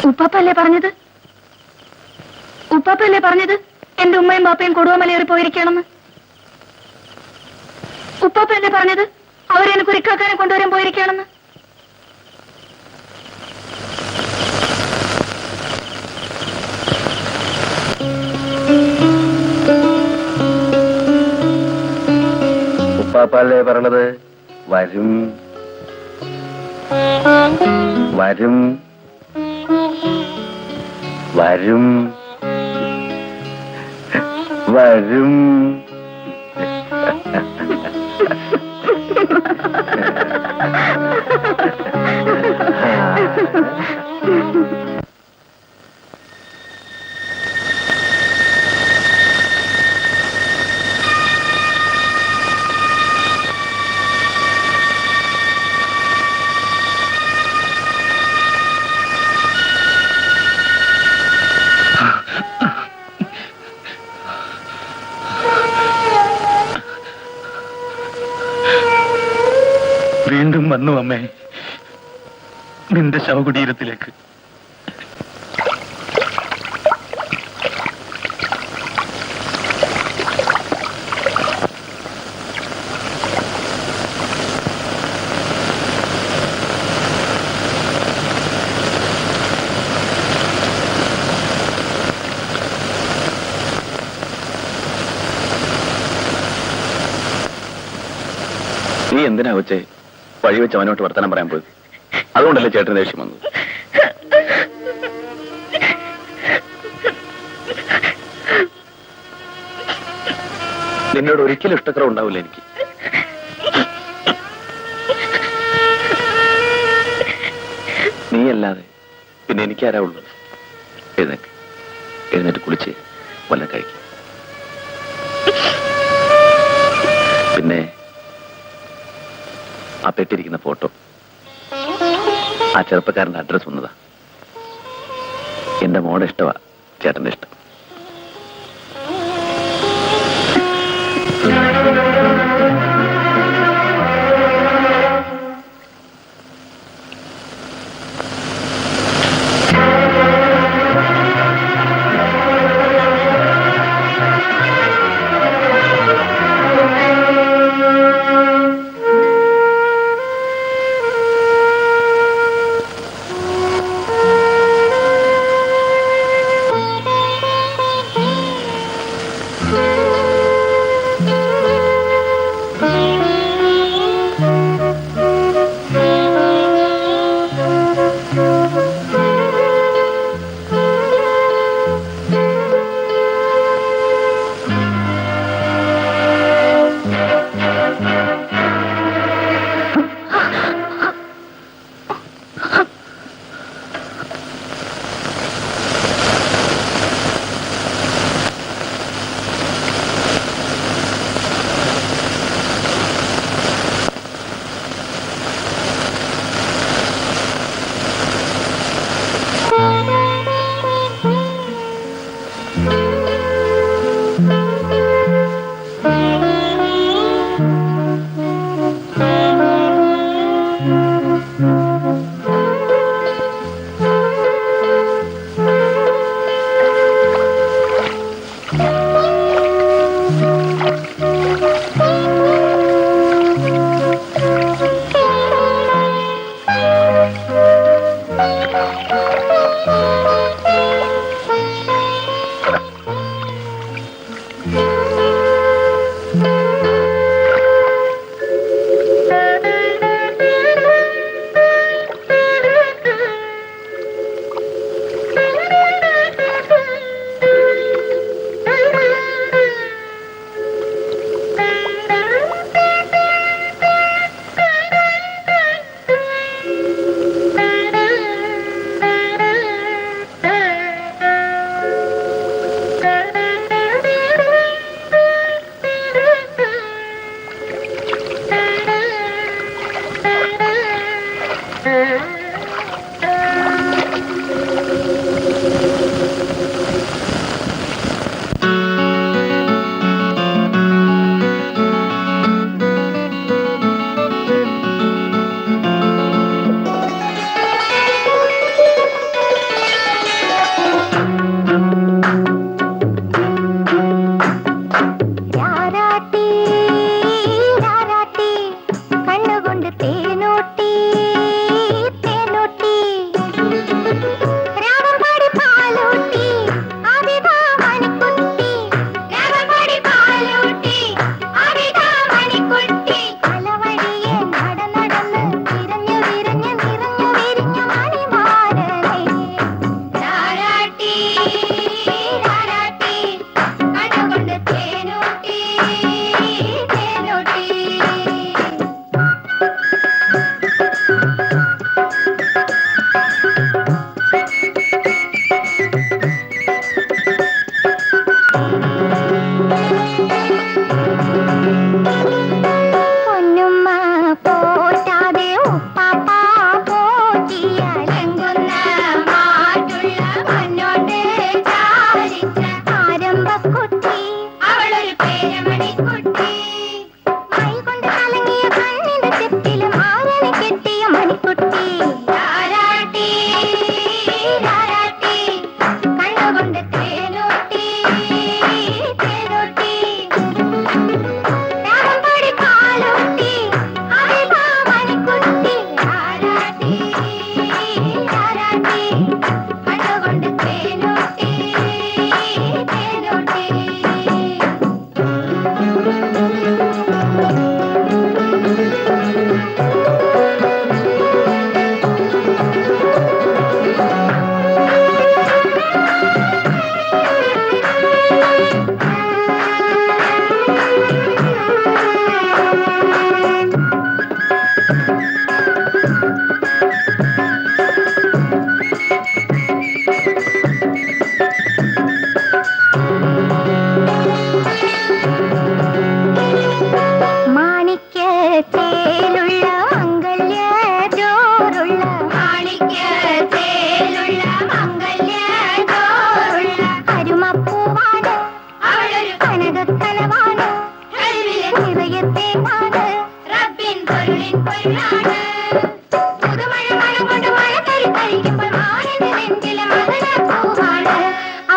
ഉപ്പാപ്പല്ലേ പറഞ്ഞത്? ഉപ്പാപ്പല്ലേ പറഞ്ഞത് എന്റെ ഉമ്മയും ബാപ്പയും കൊടുവമലയേറി പോയിരിക്കണമെന്ന്? ഉപ്പാപ്പല്ലേ പറഞ്ഞത് അവരെന്നെ കുരിക്കാക്കാനെ കൊണ്ടുവരാൻ പോയിരിക്കണമെന്ന്? ഉപ്പാപ്പല്ലേ പറഞ്ഞത് വരും വരും വരും വരും. വീണ്ടും വന്നു അമ്മേ നിന്റെ ശവകുടീരത്തിലേക്ക്. നീ എന്തിനാ വെച്ചേ വഴി വെച്ച് അവനോട്ട് വർത്തമാനം പറയാൻ പോയത്? അതുകൊണ്ടല്ലേ ചേട്ടന് ദേഷ്യം വന്നത്? നിന്നോട് ഒരിക്കലും ഇഷ്ടക്കുറവ് ഉണ്ടാവില്ല എനിക്ക്. അല്ലാതെ പിന്നെ എനിക്കാരാ ഉള്ളൂ? എഴുന്നേറ്റ് കുളിച്ച് വല്ലതും കഴിക്കും. പിന്നെ ആ പെട്ടിരിക്കുന്ന ഫോട്ടോ, ആ ചെറുപ്പക്കാരന്റെ അഡ്രസ് വന്നതാ. എന്റെ മോടെ ഇഷ്ടമാ ചേട്ടന്റെ ഇഷ്ടം.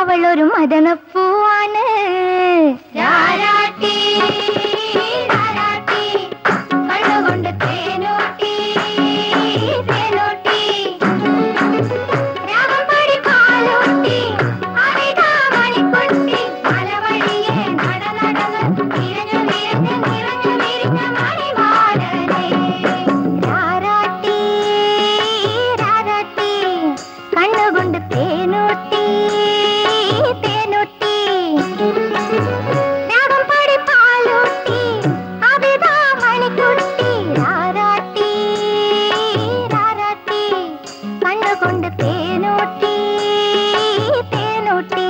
അവളൊരു മദനപ്പൂവാണ്. കണ്ണുകൊണ്ട് തേനൂട്ടി തേനൂട്ടി രാഗം പാടി പാലൂട്ടി അമിതാ മണിക്കുട്ടി മലവഴിയെ നടന്ന് നിറഞ്ഞു വിരിഞ്ഞ മണിമാടനേ രാരാട്ടി രാരാട്ടി കണ്ണുകൊണ്ട് തേനൂട്ടി തേനൂട്ടി രാഗം പാടി പാലൂട്ടി അമിതാ മണിക്കുട്ടി രാരാട്ടി രാരാട്ടി കണ്ണുകൊണ്ട് തേനൂട്ടി തേനൂട്ടി.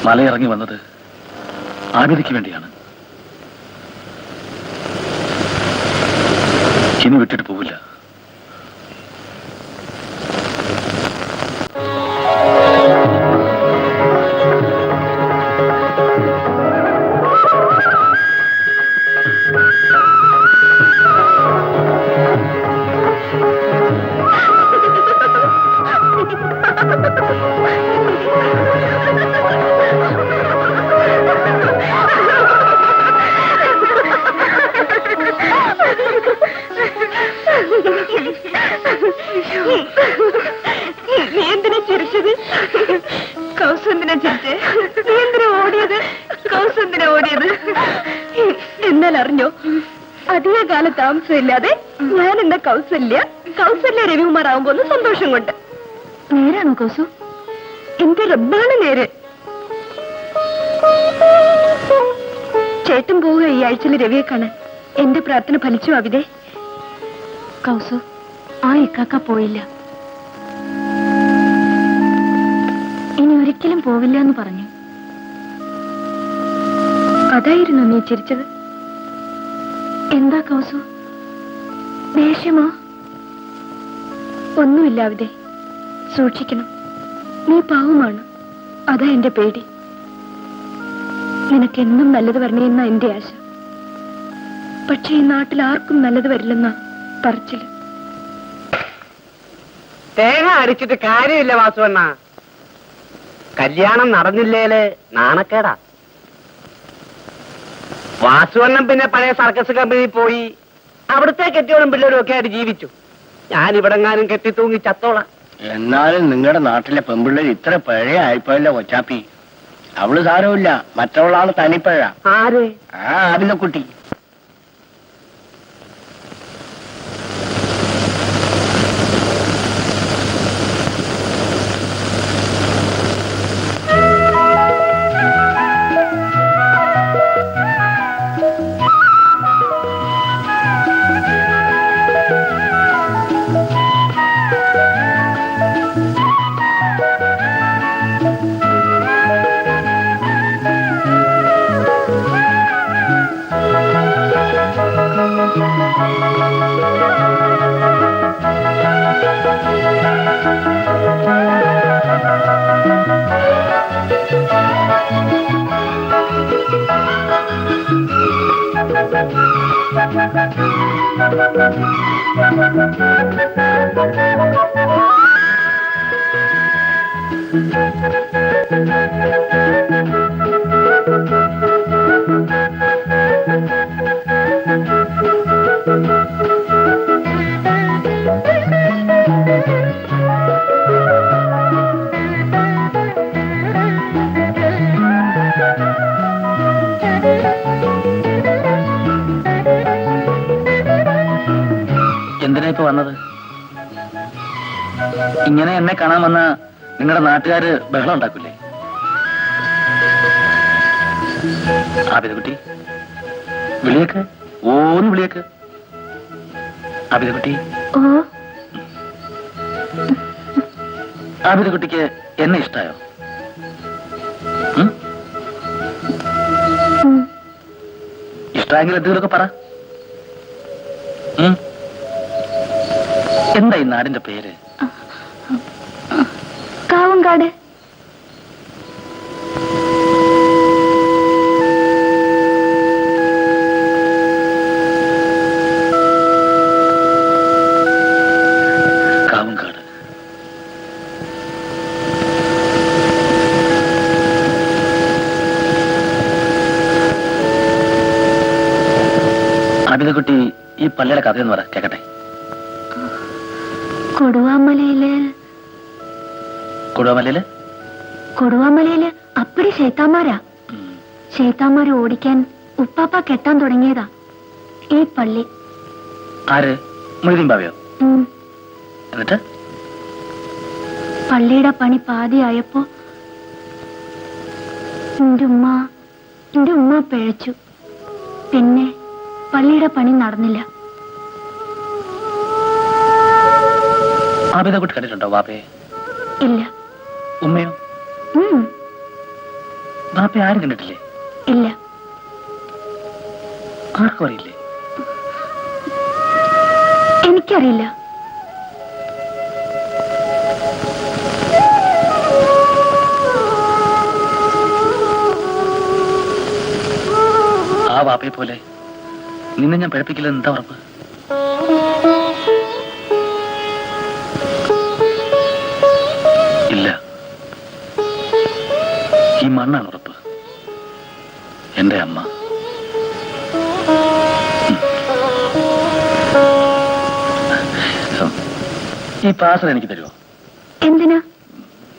മലയിറങ്ങി വന്നത് ആബിദയ്ക്ക് വേണ്ടിയാണ്. ഇനി വിട്ടിട്ട് പോവില്ല. നീ എന്തിനാ ചിരിച്ചത്? കൗസന്തിനാ ചിരിച്ചേ? നീ എന്തിനാ ഓടിയത്? കൗസന്തിനാ ഓടിയത്? എന്നാൽ അറിഞ്ഞോ, അധിക കാല താമസമില്ലാതെ ഞാൻ എന്താ കൗസല്യ രവികുമാർ ആവുമ്പോന്ന് സന്തോഷം കൊണ്ട്. നേരാണോ കൗസു? എന്റെ റബ്ബാണ് നേര്. ചേട്ടൻ പോവുക ഈ ആഴ്ചയിൽ രവിയെ കാണാൻ. എന്റെ പ്രാർത്ഥന ഫലിച്ചു അവിതേ. കൗസു, ആ ഇക്കാക്ക പോയില്ല. ഇനി ഒരിക്കലും പോവില്ല എന്ന് പറഞ്ഞു. അതായിരുന്നു നീ ചിരിച്ചത്? എന്താ കൗസു, ദേഷ്യമോ? ഒന്നുമില്ല അവിടെ. സൂക്ഷിക്കണം, നീ പാവമാണ്. അതാ എന്റെ പേടി. നിനക്കെന്നും നല്ലത് വരണേന്നാ എന്റെ ആശ. പക്ഷെ ഈ നാട്ടിൽ ആർക്കും നല്ലത് വരില്ലെന്നാ പറച്ചില്. തേങ്ങ അടിച്ചിട്ട് കാര്യമില്ല വാസുവണ്ണ. കല്യാണം നടന്നില്ലേല് നാണക്കേടാ. വാസുവണ്ണൻ പിന്നെ പഴയ സർക്കസ് കമ്പനിയിൽ പോയി അവിടുത്തെ കെട്ടിയോളും പിള്ളേരും ഒക്കെ ആയിട്ട് ജീവിച്ചു. ഞാൻ ഇവിടെങ്ങാനും കെട്ടി തൂങ്ങി ചത്തോളാം. എന്നാലും നിങ്ങളുടെ നാട്ടിലെ പെമ്പിള്ളേർ ഇത്ര പഴയ ആയിപ്പോയല്ലോ കൊച്ചാപ്പി. അവള് സാരമില്ല, മറ്റുള്ളാള് തനിപ്പഴ. ആര്? ആ ആബിദക്കുട്ടി. എന്തിനാ ഇപ്പൊ വന്നത്? ഇങ്ങനെ എന്നെ കാണാൻ വന്ന നിങ്ങളുടെ നാട്ടുകാര് ബഹളം ഉണ്ടാക്കൂലേ? ആബിദക്കുട്ടി, വിളിയേക്ക്, ഓന്ന് വിളിയേക്ക്. ആബിദക്കുട്ടി, ആബിദക്കുട്ടിക്ക് എന്നെ ഇഷ്ടായോ? ഇഷ്ടമായെങ്കിൽ എന്തെങ്കിലുമൊക്കെ പറ. എന്താ ഈ നാടിന്റെ പേര്? കാവങ്കാട്. ഈ പള്ളിയുടെ കഥയെന്ന് പറ കേക്കട്ടെ. കൊടുവാമലയില് അപ്പടി ശൈത്താന്മാരാ. ശൈത്താന്മാര് ഓടിക്കാൻ ഉപ്പാപ്പ കെട്ടാൻ തുടങ്ങിയതാ ഈ പള്ളി. ആര്? മൊയ്തീൻ ബാവയോ? എന്നിട്ട് പള്ളിയുടെ പണി പാതിയായപ്പോ എന്റെ ഉമ്മ പിഴച്ചു. പിന്നെ പള്ളിയുടെ പണി നടന്നില്ല. ആബിദ കുട്ടി കണ്ടിട്ടുണ്ടോ ബാപ്പയെ? ഇല്ല. ഉമ്മയോ? ബാപ്പയെ ആരും കണ്ടിട്ടില്ലേ? ഇല്ല. ആർക്കും അറിയില്ലേ? എനിക്കറിയില്ല. ആ ബാപ്പയെ പോലെ നിന്നെ ഞാൻ പിഴപ്പിക്കില്ലെന്ന് എന്താ ഉറപ്പ്? ഇല്ല, ഈ മണ്ണാണ് ഉറപ്പ്. എന്റെ അമ്മ. ഈ പാസൽ എനിക്ക് തരുമോ? എന്തിനാ?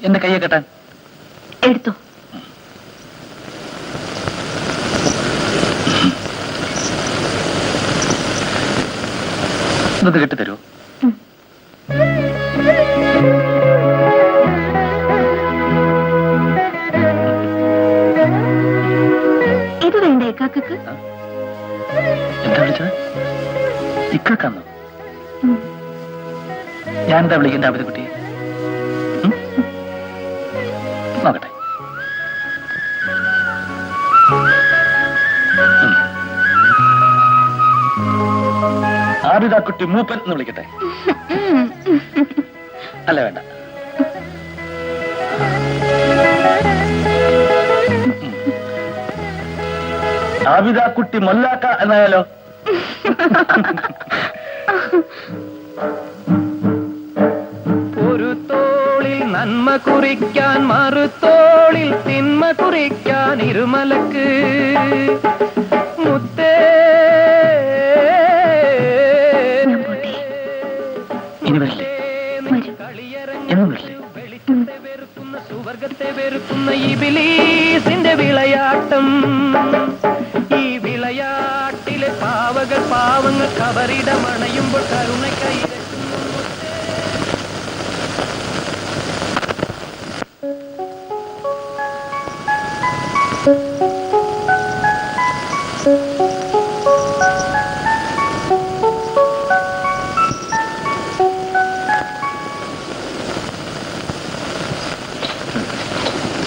എന്റെ കയ്യെ കെട്ടാൻ. എടുത്തോ. ഇന്നത് കെട്ടിത്തരുമോ? ഇത് വേണ്ട ഇക്കാക്കക്ക്? എന്താ വിളിച്ചത്? ഇക്കാക്കാന്നോ? ഞാൻ എന്താ വിളിക്കണ്ട ആബിദ കുട്ടിയെ? നോക്കട്ടെ. ആബിദ കുട്ടി മൂപ്പൻ എന്ന് വിളിക്കട്ടെ? അല്ല, വേണ്ട. ആബിദ കുട്ടി മൊല്ലാക്ക എന്നായാലോ? ഒരു തോളിൽ നന്മ കുറിക്കാൻ മറുതോളിൽ തിന്മ കുറിക്കാൻ ഇരുമലക്ക് മുത്തേ. ഇനി വരില്ലേ? എന്നും വരില്ലേ? സുവർഗത്തെ വെറുക്കുന്ന ഇബ്ലീസിന്റെ വിളയാട്ടം. ഈ വിളയാട്ടിലെ പാവങ്ങൾ കബറിടമണയുമ്പോൾ കരുണയ്ക്കായി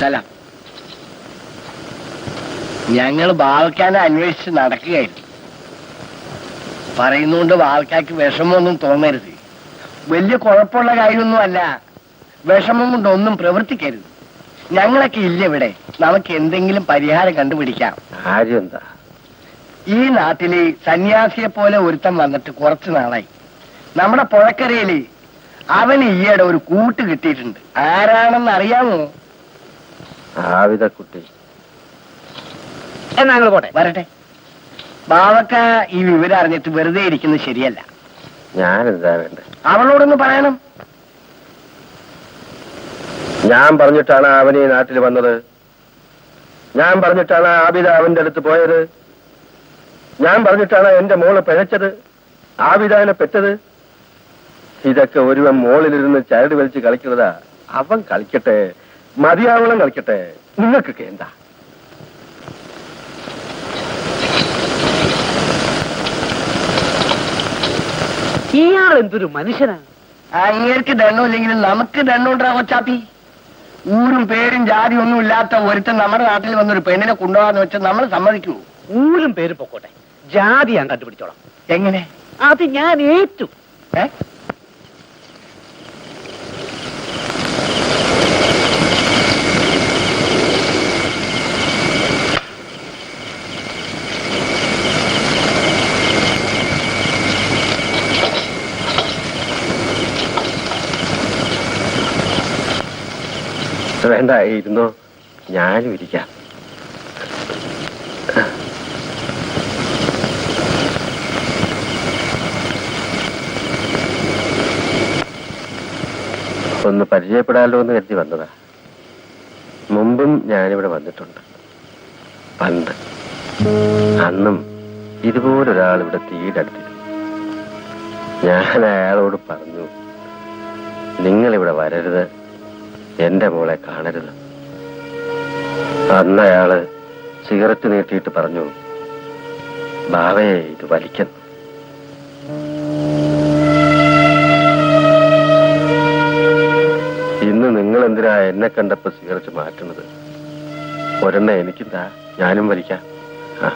സലാം. ഞങ്ങൾ ബാവക്കാനെ അന്വേഷിച്ച് നടക്കുകയായിരുന്നു. പറയുന്നുകൊണ്ട് ബാവക്കാക്ക് വിഷമമൊന്നും തോന്നരുത്. വലിയ കുഴപ്പമുള്ള കാര്യമൊന്നും അല്ല. വിഷമം കൊണ്ടൊന്നും പ്രവർത്തിക്കരുത്. ഞങ്ങളൊക്കെ ഇല്ല ഇവിടെ. നമുക്ക് എന്തെങ്കിലും പരിഹാരം കണ്ടുപിടിക്കാം. കാര്യം എന്താ? ഈ നാട്ടില് സന്യാസിയെ പോലെ ഒരുത്തൻ വന്നിട്ട് കുറച്ചു നാളായി. നമ്മുടെ പുഴക്കരയില് അവന് ഈയിടെ ഒരു കൂട്ട് കിട്ടിയിട്ടുണ്ട്. ആരാണെന്ന് അറിയാമോ? ആബിദ കുട്ടി. എന്നാ ഞങ്ങൾ പോട്ടെ. വരട്ടെ. ബാവക്ക ഈ വിവരം അറിഞ്ഞിട്ട് വെറുതെ ഇരിക്കുന്നത് ശരിയല്ല. ഞാനെന്താ വേണ്ടത്? അവളോടൊന്ന് പറയണം. ഞാൻ പറഞ്ഞിട്ടാണ് അവൻ ഈ നാട്ടിൽ വന്നത്. ഞാൻ പറഞ്ഞിട്ടാണ് ആബിദ അവന്റെ അടുത്ത് പോയത്. ഞാൻ പറഞ്ഞിട്ടാണ് എന്റെ മോള് പിഴച്ചത്, ആബിദാനെ പെറ്റത്. ഇതൊക്കെ ഒരുവൻ മോളിലിരുന്ന് ചരട് വലിച്ച് കളിക്കുന്നതാ. അവൻ കളിക്കട്ടെ, മതിയാവളം കളിക്കട്ടെ. നിങ്ങൾക്കൊക്കെ എന്താ? ഇയാൾ എന്തൊരു മനുഷ്യനാണ്. അങ്ങേർക്ക് ദണ്ണമില്ലെങ്കിലും നമുക്ക് ദണ്ണുണ്ടാ കൊച്ചാപ്പി. ഊരും പേരും ജാതി ഒന്നും ഇല്ലാത്ത ഒരുത്തൻ നമ്മുടെ നാട്ടിൽ വന്നൊരു പെണ്ണിനെ കൊണ്ടുപോകാന്ന് വെച്ചാൽ നമ്മൾ സമ്മതിക്കൂ? ഊരും പേര് പൊക്കോട്ടെ, ജാതി ഞാൻ കണ്ടുപിടിച്ചോളാം. എങ്ങനെ? അത് ഞാൻ ഏറ്റു. വേണ്ട, ഇരുന്നോ, ഞാനും ഇരിക്കാം. ഒന്ന് പരിചയപ്പെടാലോ എന്ന് കരുതി വന്നതാ. മുമ്പും ഞാനിവിടെ വന്നിട്ടുണ്ട്, പണ്ട്. അന്നും ഇതുപോലൊരാൾ ഇവിടെ തീരടുത്തിരുന്നു. ഞാൻ അയാളോട് പറഞ്ഞു, നിങ്ങളിവിടെ വരരുത്, എന്റെ മോളെ കാണരുത്. അന്ന് അയാള് സിഗരറ്റ് നീട്ടിയിട്ട് പറഞ്ഞു, ബാവയെ ഇത് വലിക്കണം. ഇന്ന് നിങ്ങൾ എന്തിനാ എന്നെ കണ്ടപ്പോ സിഗരറ്റ് മാറ്റുന്നത്? ഒരെണ്ണ എനിക്കെന്താ, ഞാനും വലിക്കാം. ആ,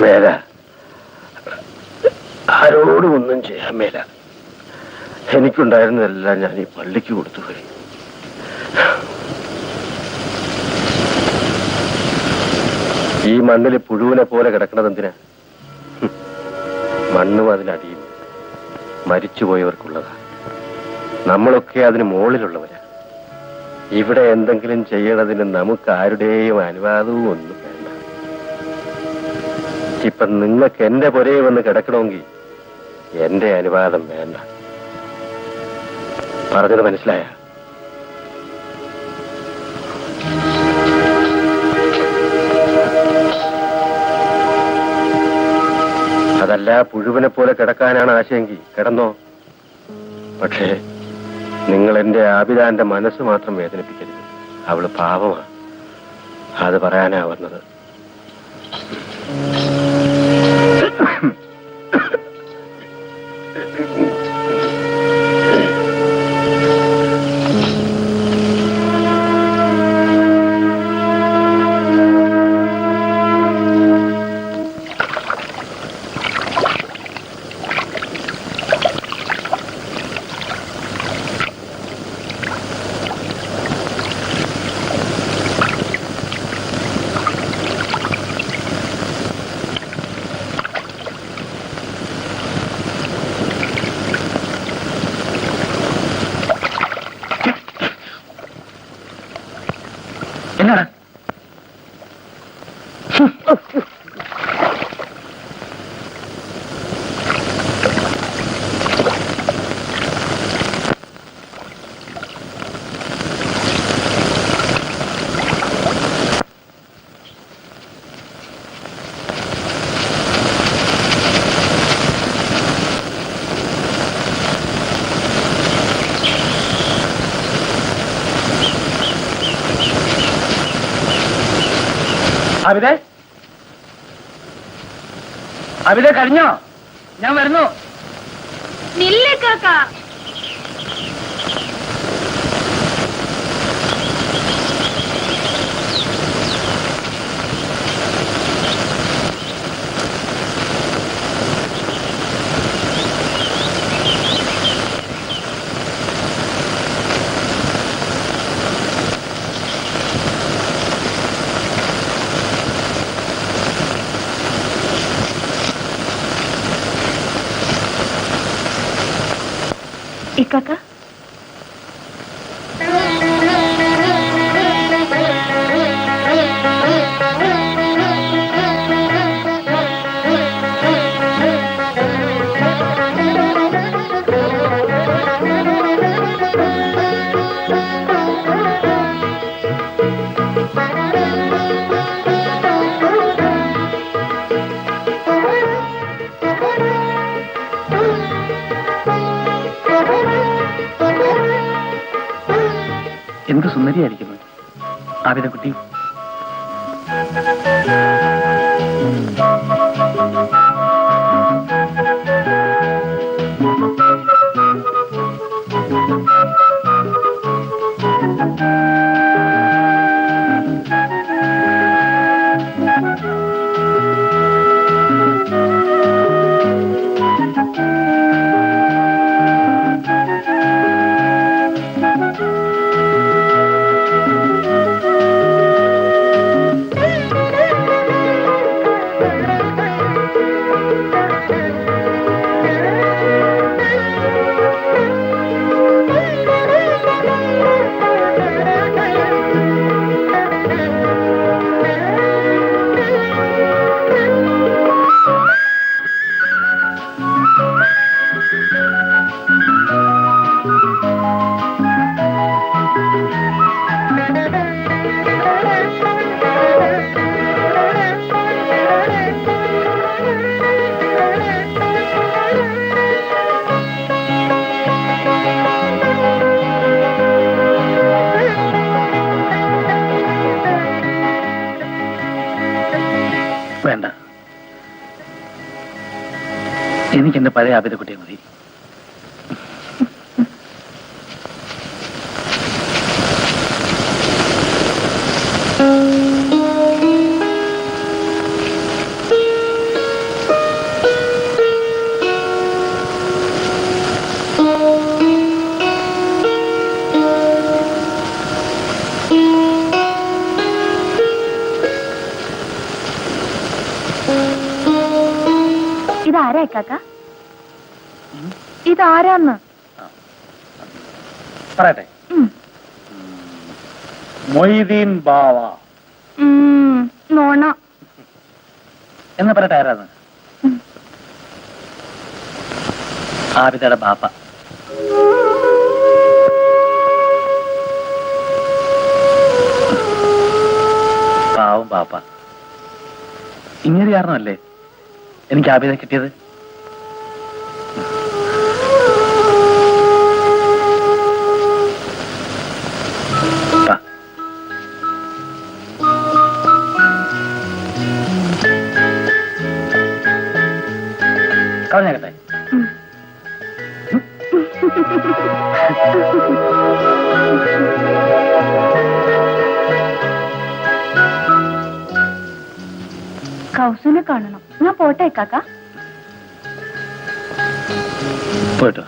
മേല, ആരോടും ഒന്നും ചെയ്യാൻ മേല. എനിക്കുണ്ടായിരുന്നതെല്ലാം ഞാൻ ഈ പള്ളിക്ക് കൊടുത്തു പോയി. ഈ മണ്ണിൽ പുഴുവിനെ പോലെ കിടക്കണത് എന്തിനാ? മണ്ണും അതിനടിയും മരിച്ചുപോയവർക്കുള്ളതാ. നമ്മളൊക്കെ അതിന് മുകളിലുള്ളവരാ. ഇവിടെ എന്തെങ്കിലും ചെയ്യണതിന് നമുക്ക് ആരുടെയും അനുവാദവും ഒന്നും വേണ്ട. ഇപ്പൊ നിങ്ങൾക്ക് എന്റെ പുരയെ വന്ന് കിടക്കണമെങ്കിൽ എന്റെ അനുവാദം വേണ്ട. പറഞ്ഞത് മനസ്സിലായ? അതല്ല, പുഴുവിനെ പോലെ കിടക്കാനാണ് ആശയെങ്കിൽ കിടന്നോ. പക്ഷേ നിങ്ങൾ എന്റെ ആബിദാന്റെ മനസ്സ് മാത്രം വേദനിപ്പിക്കരുത്. അവള് പാവമാണ്. അത് പറയാനാ വന്നത്. എന്നാടാ? അവിതേ, അവിതേ, കഴിഞ്ഞോ? ഞാൻ വരുന്നു. നില്ലേ കാക്ക. ഇക്കാക്ക, എന്ത് സുന്ദരിയായിരിക്കുന്നു ആബിദ കുട്ടി. എനിക്ക് എന്റെ പഴയ ആബിദക്കുട്ടിയെ മതി. ഇതാരാ കാക്ക? ഇതാരാന്ന് പറയട്ടെ. മൊയ്തീൻ ബാവ നോണ എന്ന് പറയട്ടെ. ആരാന്ന്? ആബിദയുടെ ബാപ്പ. പാവം ബാപ്പ. ഇങ്ങനെ കാരണമല്ലേ എനിക്ക് ആബിദ കിട്ടിയത്. കളഞ്ഞേക്കട്ടെ. കൗസുനെ കാണണം. ഞാൻ പോട്ടെ കാക്ക. പോയിട്ടോ.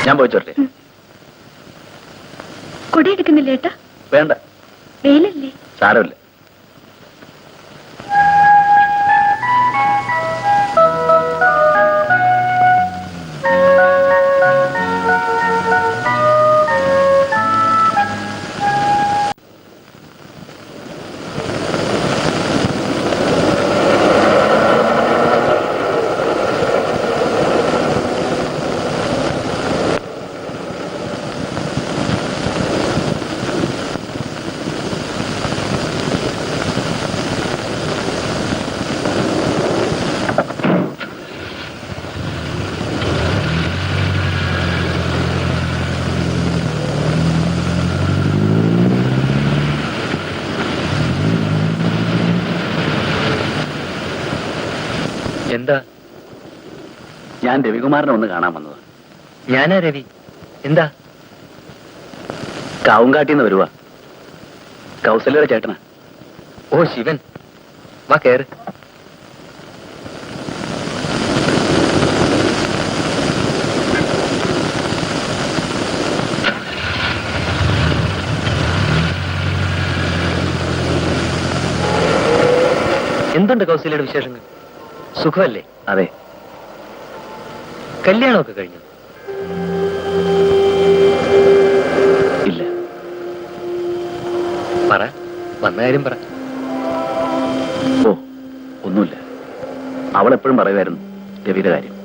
ഞാൻ പോയിച്ചോട്ടെ. കൊടി എടുക്കുന്നില്ല ഏട്ടാ? വേണ്ട, വെയിലല്ലേ? സാരമില്ല. എന്താ? ഞാൻ രവികുമാരനെ ഒന്ന് കാണാൻ വന്നത്. ഞാനാ രവി. എന്താ? കാവുംകാട്ടിന്ന് വരുവാ. കൗസല്യയുടെ ചേട്ടനാ. ഓ ശിവൻ, വാ കേറ്. എന്തുണ്ട് കൗസല്യയുടെ വിശേഷങ്ങൾ? സുഖമല്ലേ? അതെ. കല്യാണമൊക്കെ കഴിഞ്ഞു? ഇല്ല. പറ, വന്ന കാര്യം പറ. ഓ, ഒന്നുമില്ല. അവൾ എപ്പോഴും പറയുമായിരുന്നു രവിയുടെ കാര്യം.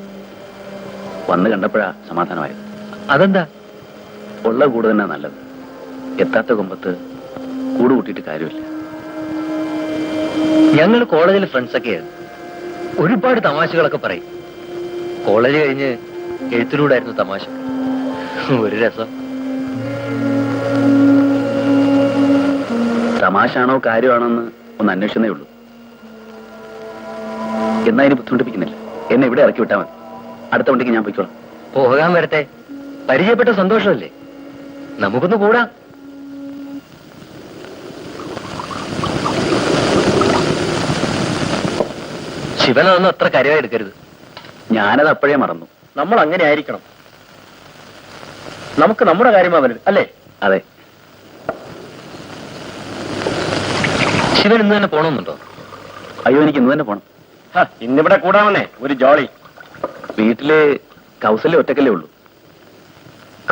വന്ന് കണ്ടപ്പോഴാ സമാധാനമായത്. അതെന്താ? ഉള്ള കൂട് തന്നെ നല്ലത്. എത്താത്ത കൊമ്പത്ത് കൂട് കൂട്ടിയിട്ട് കാര്യമില്ല. ഞങ്ങൾ കോളേജിലെ ഫ്രണ്ട്സൊക്കെയായിരുന്നു. ഒരുപാട് തമാശകളൊക്കെ പറയും. കോളേജ് കഴിഞ്ഞ് എഴുത്തിലൂടായിരുന്നു തമാശ. ഒരു രസം. തമാശാണോ കാര്യമാണോ എന്ന് ഒന്ന് അന്വേഷിച്ചതേ ഉള്ളൂ. എന്നാ ഇനി ബുദ്ധിമുട്ടിപ്പിക്കുന്നില്ല. എന്നെ ഇവിടെ ഇറക്കി വിട്ടാൽ മതി. അടുത്ത വണ്ടിക്ക് ഞാൻ പോയിക്കോളാം. പോകാൻ വരട്ടെ. പരിചയപ്പെട്ട സന്തോഷമല്ലേ? നമുക്കൊന്ന് കൂടാം. ശിവനൊന്നും അത്ര കാര്യമായി എടുക്കരുത്. ഞാനത് അപ്പോഴേ മറന്നു. നമ്മൾ അങ്ങനെ ആയിരിക്കണം. നമുക്ക് നമ്മുടെ കാര്യമാ വലുത്, അല്ലേ? അതെ. ശിവൻ ഇന്ന് തന്നെ പോണമെന്നുണ്ടോ? അയ്യോ, എനിക്ക് ഇന്ന് തന്നെ പോണം. ഇന്നിവിടെ കൂടാമെന്നേ ഒരു ജോളി. വീട്ടില് കൗസല്യ ഒറ്റക്കല്ലേ ഉള്ളൂ.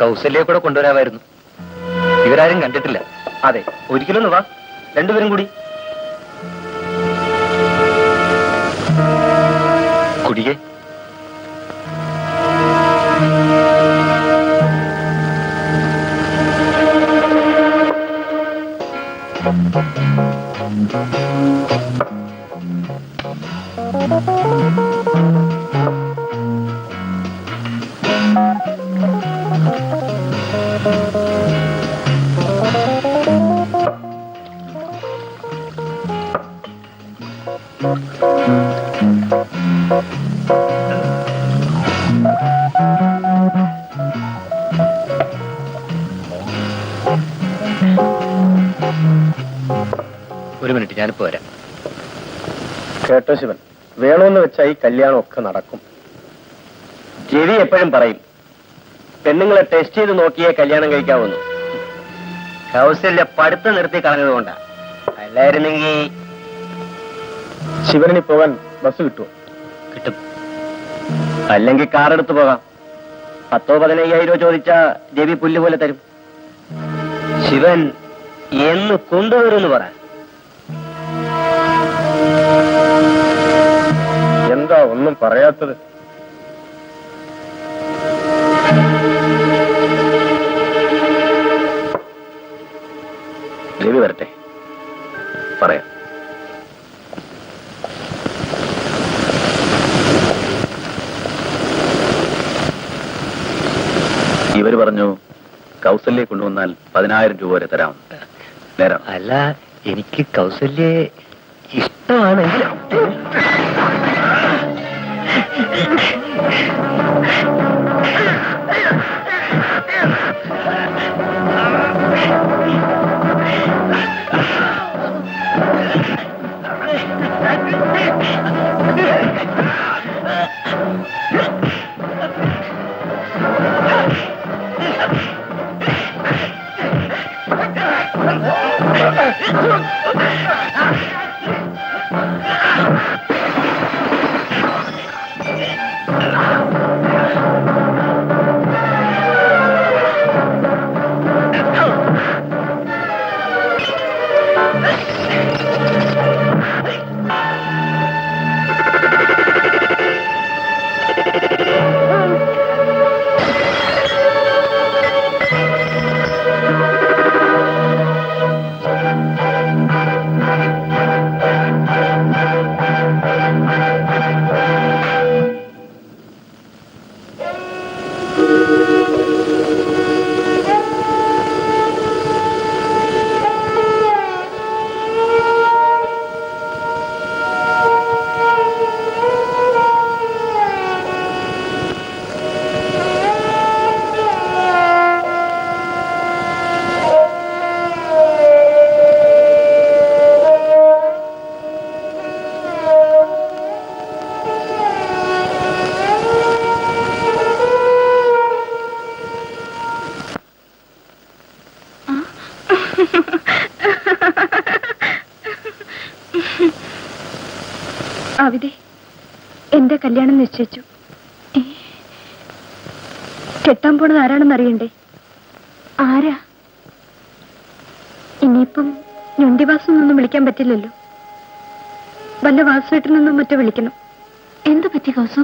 കൗസല്യെ കൂടെ കൊണ്ടുവരാമായിരുന്നു. ഇവരാരും കണ്ടിട്ടില്ല. അതെ, ഒരിക്കലൊന്ന് വാ, രണ്ടുപേരും കൂടി. കുടിയേ. ഒരു മിനിറ്റ്, ഞാനിപ്പോ വരാം. കേട്ടോ ശിവൻ, വേണമെന്ന് വെച്ചാൽ ഈ കല്യാണം ഒക്കെ നടക്കും. രവി എപ്പോഴും പറയും പെണ്ണുങ്ങളെ ടെസ്റ്റ് ചെയ്ത് നോക്കിയേ കല്യാണം കഴിക്കാവുന്നു. കൗസല്യ പഠിത്തം നിർത്തി കളഞ്ഞതുകൊണ്ടാ. അല്ലായിരുന്നെങ്കിൽ ശിവനിനി പോകാൻ ബസ് കിട്ടുമോ? കിട്ടും. അല്ലെങ്കിൽ കാർ എടുത്തു പോകാം. 10,000-15,000 ചോദിച്ചാ രവി പുല്ല് പോലെ തരും. ശിവൻ എന്ന് കൊണ്ടുവരുമെന്ന് പറ. എന്താ ഒന്നും പറയാത്തത്? രവി വരട്ടെ, പറയാം. ഇവര് പറഞ്ഞു കൗസല്യെ കൊണ്ടുവന്നാൽ 10,000 രൂപ വരെ തരാം. നേരം അല്ല, എനിക്ക് കൗസല്യെ ഇഷ്ടമാണെങ്കിൽ അവിടെ എന്റെ കല്യാണം നിശ്ചയിച്ചു. കെട്ടാൻ പോണത് ആരാണെന്ന് അറിയണ്ടേ? ആരാ? ഇനിയിപ്പം ഞൊണ്ടിവാസൊന്നും വിളിക്കാൻ പറ്റില്ലല്ലോ. വല്ല വാസുവേട്ടനൊന്നും മറ്റോ വിളിക്കണം. എന്തു പറ്റി കൗസു?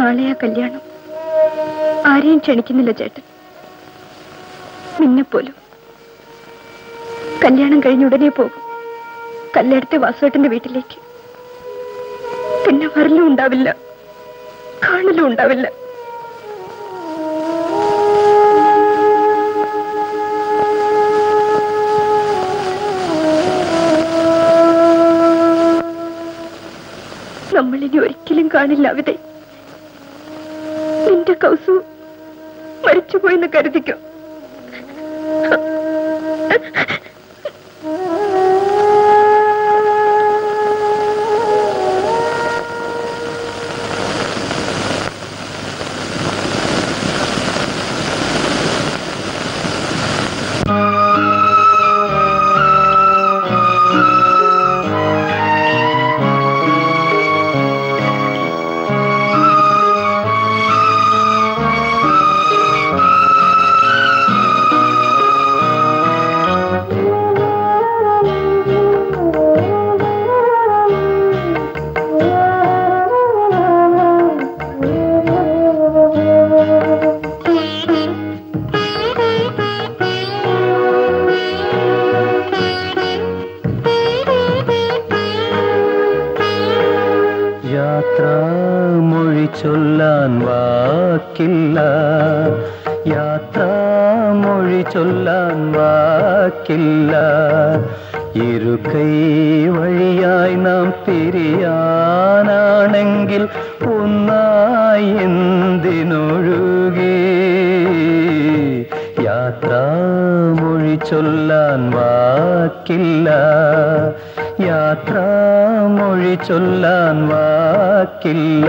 നാളെയാ കല്യാണം. ആരെയും ക്ഷണിക്കുന്നില്ല ചേട്ടൻ, നിന്നെപ്പോലും. കല്യാണം കഴിഞ്ഞ ഉടനെ പോകും കല്യാണത്തെ വാസുവേട്ടന്റെ വീട്ടിലേക്ക്. പിന്നെ വരലും ഉണ്ടാവില്ല, കാണലും ഉണ്ടാവില്ല. നമ്മളിനി ഒരിക്കലും കാണില്ല അവിടെ. നിന്റെ കൗസു മരിച്ചുപോയെന്ന് കരുതിക്കോ. വാക്കില്ല, യാത്രാമൊഴി ചൊല്ലാൻ വാക്കില്ല. ഇരുകൈ വഴിയായി നാം പിരിയാനാണെങ്കിൽ ഒന്നായി എന്തിനൊഴുകി? യാത്രാമൊഴി ചൊല്ലാൻ വാക്കില്ല, യാത്രാമൊഴി ചൊല്ലാൻ വാക്കില്ല.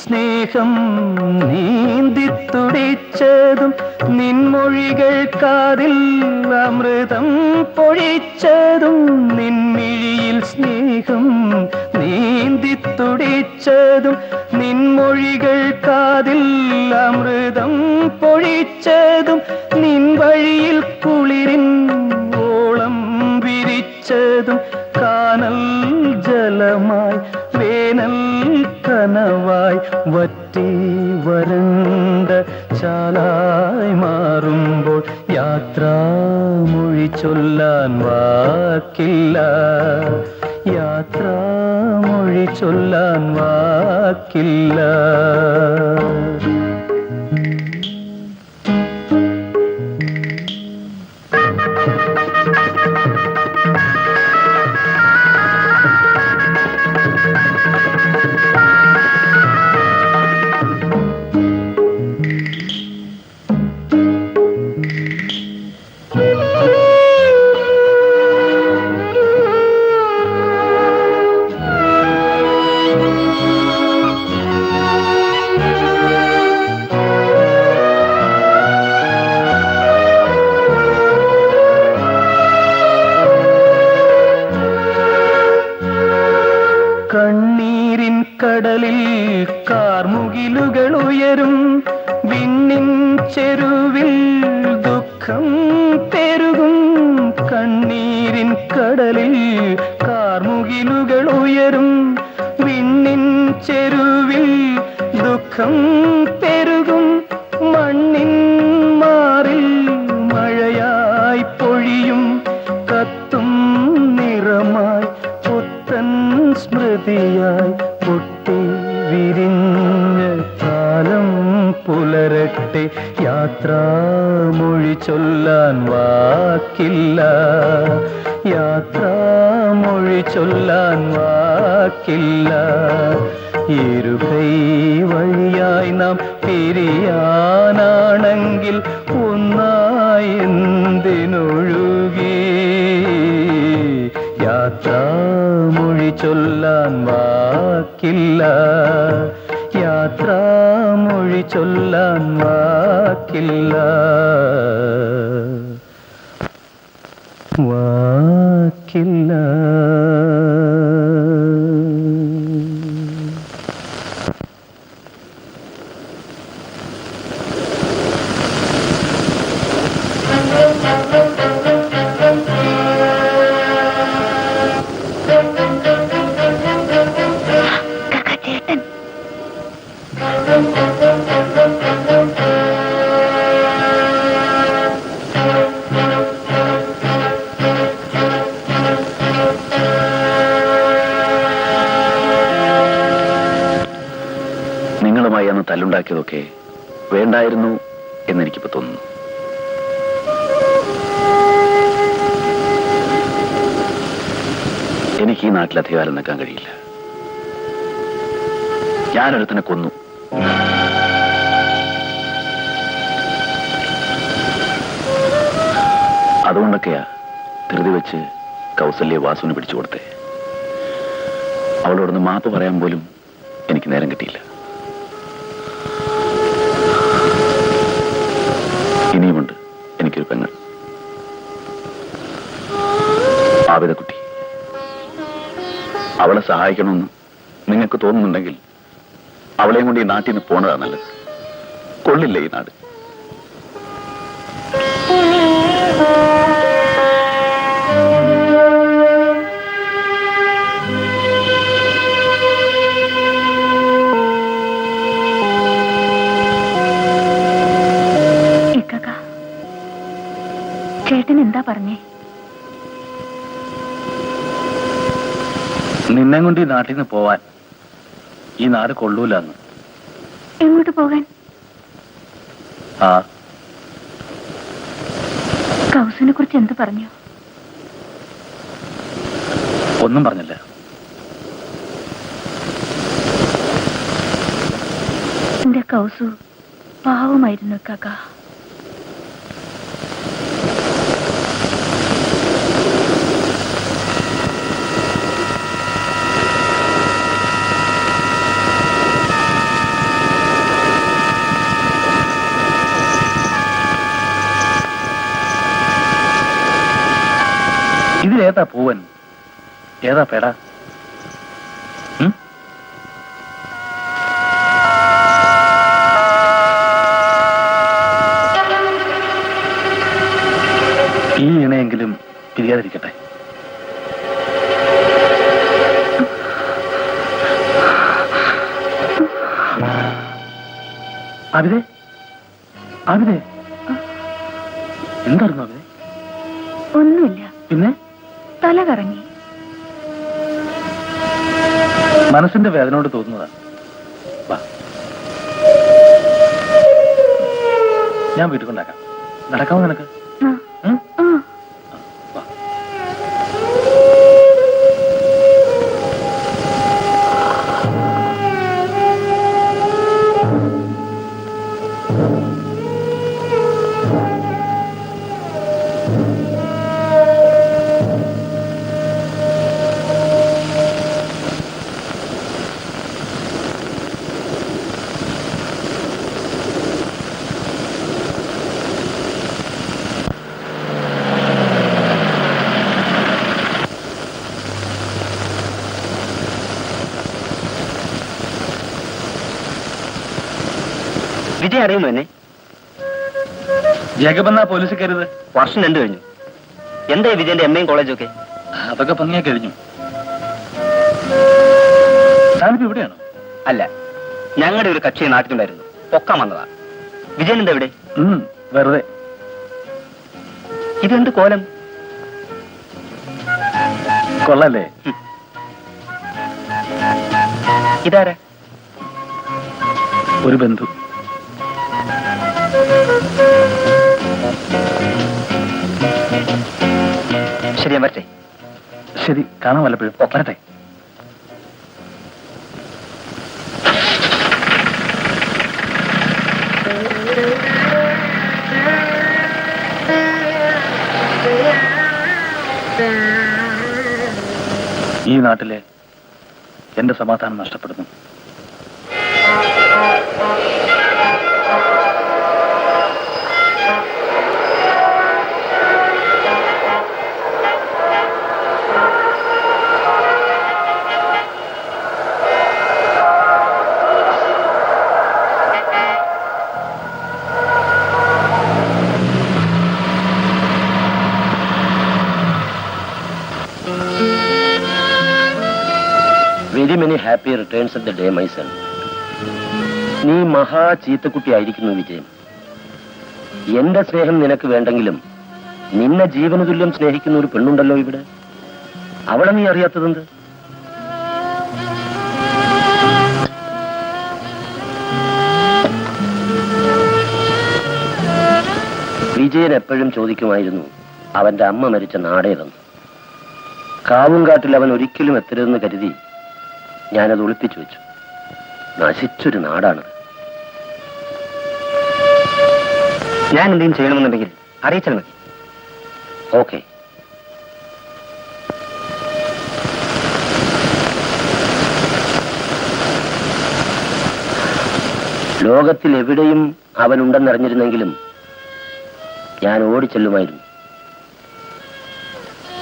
സ്നേഹം നീന്തിത്തുടിച്ചതും നിൻമൊഴികൾ കാതിൽ അമൃതം പൊഴിച്ചതും. നിൻമിഴിയിൽ സ്നേഹം നീന്തിത്തുടിച്ചതും നിൻമൊഴികൾ കാതിൽ അമൃതം പൊഴിച്ചതും. നിൻ വഴിയിൽ കുളിരിൻ ഓളം വിരിച്ചതും. കാനൽ ജലമായി വേനൽ കനവായി വറ്റി വരണ്ട ചാലായി മാറുമ്പോൾ യാത്രാമൊഴി ചൊല്ലാൻ വാക്കില്ല, യാത്രാമൊഴി ചൊല്ലാൻ വാക്കില്ല. കണ്ണീരിൻ കടലിൽ കാർമുകിലുകൾ ഉയരും. വിണ്ണിൻ ചെരുവിൽ ദുഃഖം പെരുകും. കണ്ണീരിൻ കടലിൽ കാർമുകിലുകൾ ഉയരും. വിണ്ണിൻ ചെരുവിൽ ദുഃഖം പെരുകും. മണ്ണിൻ മാറിൽ മഴയായി പൊഴിയും. കത്തും നിറമായി പുത്തൻ സ്മൃതിയായി പൊട്ടി വിരിഞ്ഞ കാലം പുലരട്ടെ. യാത്രാമൊഴി ചൊല്ലാൻ വാക്കില്ല, യാത്രാമൊഴി ചൊല്ലാൻ വാക്കില്ല. ഇരുകൈ വഴിയായി നാം പിരിയാനാണെങ്കിൽ ഒന്നായി എന്തിനൊഴുകി? യാത്രാമൊഴി ചൊല്ലാൻ വാക്കില്ല, യാത്രാമൊഴി ചൊല്ലാൻ വാക്കില്ല, വാക്കില്ല. നിങ്ങളുമായി അന്ന് തല്ലുണ്ടാക്കിയതൊക്കെ വേണ്ടായിരുന്നു എന്നെനിക്കിപ്പോ തോന്നുന്നു. എനിക്ക് ഈ നാട്ടിൽ അധികാരം നിൽക്കാൻ കഴിയില്ല. ഞാനൊരുത്തനെ കൊന്നു. അതുകൊണ്ടൊക്കെയാ ധൃതി വെച്ച് കൗസല്യെ വാസുവിന് പിടിച്ചു കൊടുത്തേ. അവളോടൊന്ന് മാപ്പ് പറയാൻ പോലും എനിക്ക് നേരം കിട്ടിയില്ല. ഇനിയുമുണ്ട് എനിക്കൊരു പെങ്ങൾ, ആബിദക്കുട്ടി. അവളെ സഹായിക്കണമെന്ന് നിങ്ങൾക്ക് തോന്നുന്നുണ്ടെങ്കിൽ അവളെയും കൊണ്ട് ഈ നാട്ടിൽ നിന്ന് പോണതാ നല്ലത്. കൊള്ളില്ല ഈ നാട്. ചേട്ടൻ എന്താ പറഞ്ഞേ? നിന്നെ കൊണ്ട് ഈ നാട്ടിൽ നിന്ന് പോവാൻ ഈ നാട് കൊള്ളൂലെന്ന്. എങ്ങോട്ട് പോകാൻ? ആ കൗസിനെ കുറിച്ച് എന്ത് പറഞ്ഞു? ഒന്നും പറഞ്ഞില്ല. എന്റെ കൗസു പാവമായിരുന്നു കാക്ക. ഇതിലേതാ പൂവൻ, ഏതാ പേട? ഈ ഇണയെങ്കിലും പിരിയാതിരിക്കട്ടെ. അവിതേ അവിതേ എന്തായിരുന്നു അവിതേ? ഒന്നുമില്ല. പിന്നെ തല കറങ്ങി. മനസ്സിന്റെ വേദനയോട് തോന്നുന്നതാ. ഞാൻ വീട്ടിൽ കൊണ്ടാക്കാം. നടക്കാമോ നിനക്ക്? വിജയ് അറിയുന്നു എന്നെ? ജേക്കബെന്നാ പോലീസ് കയറിയത്. വർഷം 2 കഴിഞ്ഞു. എന്തായി വിജയന്റെ MA കോളേജും ഒക്കെ? അതൊക്കെ ഭംഗിയാ കഴിഞ്ഞു. താനിപ്പോ ഇവിടെയാണോ? അല്ല, ഞങ്ങളുടെ ഒരു കക്ഷി നാട്ടിലുണ്ടായിരുന്നു, പൊക്കാൻ വന്നതാ. വിജയൻ എന്താ ഇവിടെ? വെറുതെ. ഇതെന്ത് കോലം? കൊള്ളല്ലേ? ഇതാരാ? ഒരു ബന്ധു. ശരി, ഞാൻ വരട്ടെ. ശരി, കാണാൻ വല്ലപ്പോഴും. വരട്ടെ. ഈ നാട്ടിലെ എന്റെ സമാധാനം നഷ്ടപ്പെടുന്നു. Very many happy returns of the day my son. നീ മഹാ ചീത്തക്കുട്ടിയായിരിക്കുന്നു വിജയൻ. എന്റെ സ്നേഹം നിനക്ക് വേണ്ടെങ്കിലും നിന്നെ ജീവന തുല്യം സ്നേഹിക്കുന്ന ഒരു പെണ്ണുണ്ടല്ലോ ഇവിടെ. അവളെ നീ അറിയാത്തതെന്ത്? വിജയൻ എപ്പോഴും ചോദിക്കുമായിരുന്നു അവന്റെ അമ്മ മരിച്ച നാടേതെന്ന്. കാവുംകാട്ടിൽ അവൻ ഒരിക്കലും എത്തരുതെന്ന് കരുതി ഞാനത് ഒളിപ്പിച്ചു വെച്ചു. നശിച്ചൊരു നാടാണ്. ഞാൻ എന്തെങ്കിലും ചെയ്യണമെന്നുണ്ടെങ്കിൽ അറിയിച്ചാൽ മതി. ഓക്കെ. ലോകത്തിൽ എവിടെയും അവനുണ്ടെന്നറിഞ്ഞിരുന്നെങ്കിലും ഞാൻ ഓടിച്ചെല്ലുമായിരുന്നു.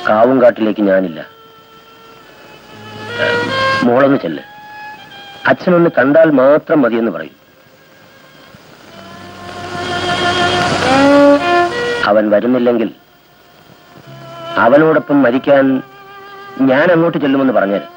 കാവുംകാട്ടിലേക്ക് ഞാനില്ല. മോളൊന്ന് ചെല്ല്. അച്ഛനൊന്ന് കണ്ടാൽ മാത്രം മതിയെന്ന് പറയും. അവൻ വരുന്നില്ലെങ്കിൽ അവനോടൊപ്പം മരിക്കാൻ ഞാൻ അങ്ങോട്ട് ചെല്ലുമെന്ന് പറഞ്ഞേര്.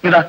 ഇതാ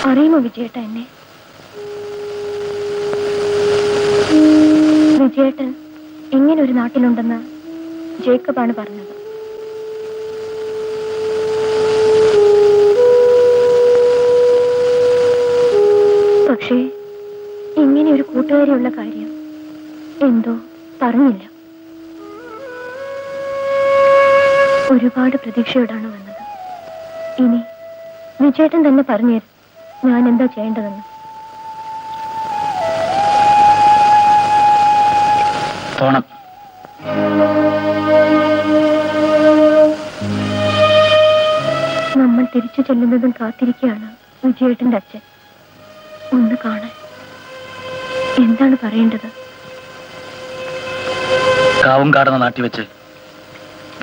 അറിയുമോ വിജയേട്ട എന്നെ? വിജയേട്ടൻ ഇങ്ങനെ ഒരു നാട്ടിലുണ്ടെന്ന് ജേക്കബാണ് പറഞ്ഞത്. പക്ഷേ ഇങ്ങനെ ഒരു കൂട്ടുകാരിയുള്ള കാര്യം എന്തോ പറഞ്ഞില്ല. ഒരുപാട് പ്രതീക്ഷയോടാണ് വന്നത്. ഇനി വിജയേട്ടൻ തന്നെ പറഞ്ഞു തരും ഞാൻ എന്താ ചെയ്യേണ്ടതെന്ന്. പോണം. നമ്മൾ തിരിച്ചു ചെല്ലുന്നതും കാത്തിരിക്കുകയാണ് വിജയേട്ടന്റെ അച്ഛൻ. ഒന്ന് കാണാൻ. എന്താണ് പറയേണ്ടത്? കാവും കാടുന്ന നാട്ടി വെച്ച്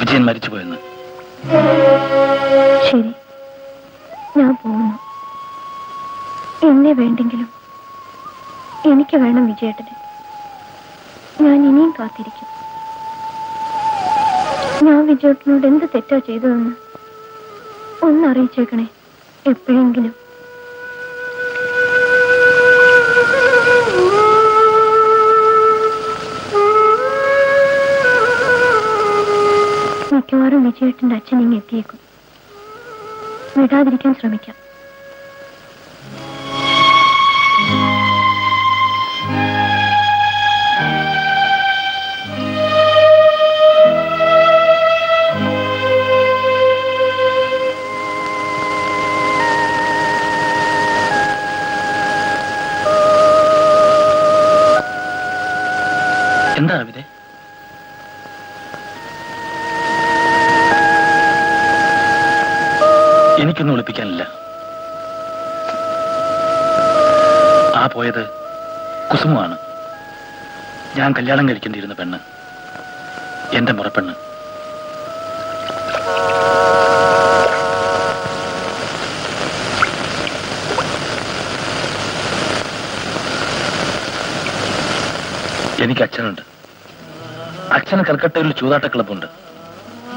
വിജയൻ മരിച്ചുപോയെന്ന്. ശരി, ഞാൻ പോകുന്നു. എന്നെ വേണ്ടെങ്കിലും എനിക്ക് വേണം വിജയേട്ടനെ. ഞാൻ ഇനിയും കാത്തിരിക്കും. ഞാൻ വിജയേട്ടനോട് എന്ത് തെറ്റാ ചെയ്തതെന്ന് ഒന്നറിയിച്ചേക്കണേ എപ്പോഴെങ്കിലും. മിക്കവാറും വിജയേട്ടന്റെ അച്ഛൻ ഇങ്ങ് എത്തിയേക്കും. വിടാതിരിക്കാൻ ശ്രമിക്കാം. എന്താ അവിടെ? എനിക്കൊന്നും ഒളിപ്പിക്കാനില്ല. ആ പോയത് കുസുമമാണ്. ഞാൻ കല്യാണം കഴിക്കേണ്ടിയിരുന്ന പെണ്ണ്, എന്റെ മുറപ്പെണ്ണ്. എനിക്ക് അച്ഛനുണ്ട്. അച്ഛന് കൽക്കട്ടയിൽ ഒരു ചൂതാട്ട ക്ലബുണ്ട്.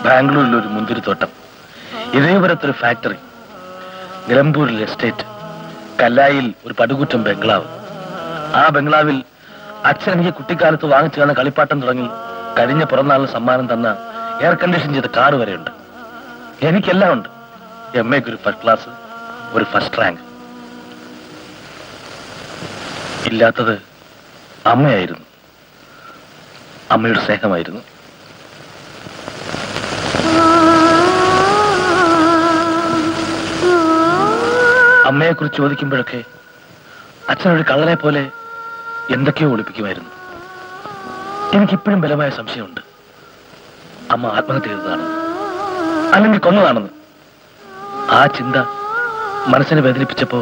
ബാംഗ്ലൂരിൽ ഒരു മുന്തിരിത്തോട്ടം, ഇതേപുരത്തൊരു ഫാക്ടറി, നിലമ്പൂരിൽ എസ്റ്റേറ്റ്, കല്ലായിൽ ഒരു പടുകൂറ്റം ബംഗ്ലാവ്. ആ ബംഗ്ലാവിൽ അച്ഛൻ എനിക്ക് കുട്ടിക്കാലത്ത് വാങ്ങിച്ചു തന്ന കളിപ്പാട്ടം തുടങ്ങി കഴിഞ്ഞ പിറന്നാളിന് സമ്മാനം തന്ന എയർ കണ്ടീഷൻ ചെയ്ത കാറ് വരെയുണ്ട്. എനിക്കെല്ലാം ഉണ്ട്. എംഎക്ക് ഒരു ഫസ്റ്റ് ക്ലാസ്, ഒരു ഫസ്റ്റ് റാങ്ക്. ഇല്ലാത്തത് അമ്മയായിരുന്നു. അമ്മയുടെ സ്നേഹമായിരുന്നു. അമ്മയെക്കുറിച്ച് ചോദിക്കുമ്പോഴൊക്കെ അച്ഛനൊരു കള്ളനെ പോലെ എന്തൊക്കെയോ ഒളിപ്പിക്കുമായിരുന്നു. എനിക്കിപ്പോഴും ബലമായ സംശയമുണ്ട് അമ്മ ആത്മഹത്യ ചെയ്തതാണ്. അല്ലെങ്കിൽ കൊന്നതാണെന്ന്. ആ ചിന്ത മനസ്സിനെ വേദനിപ്പിച്ചപ്പോ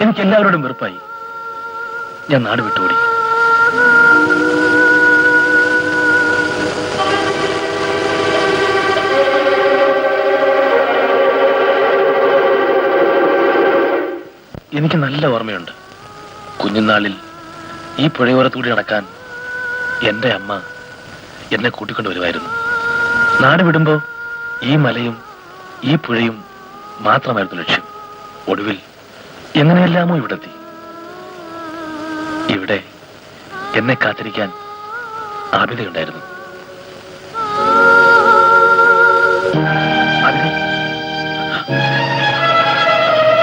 എനിക്ക് എല്ലാവരോടും വെറുപ്പായി. ഞാൻ നാട് വിട്ടുകൂടി. എനിക്ക് നല്ല ഓർമ്മയുണ്ട്. കുഞ്ഞുനാളിൽ ഈ പുഴയോരത്തൂടി നടക്കാൻ എന്റെ അമ്മ എന്നെ കൂട്ടിക്കൊണ്ടു വരുമായിരുന്നു. നാട് വിടുമ്പോ ഈ മലയും ഈ പുഴയും മാത്രമായിരുന്നു ലക്ഷ്യം. ഒടുവിൽ എങ്ങനെയെല്ലാമോ ഇവിടെത്തി. ഇവിടെ എന്നെ കാത്തിരിക്കാൻ ആബിദയുണ്ടായിരുന്നു. ആബിദേ,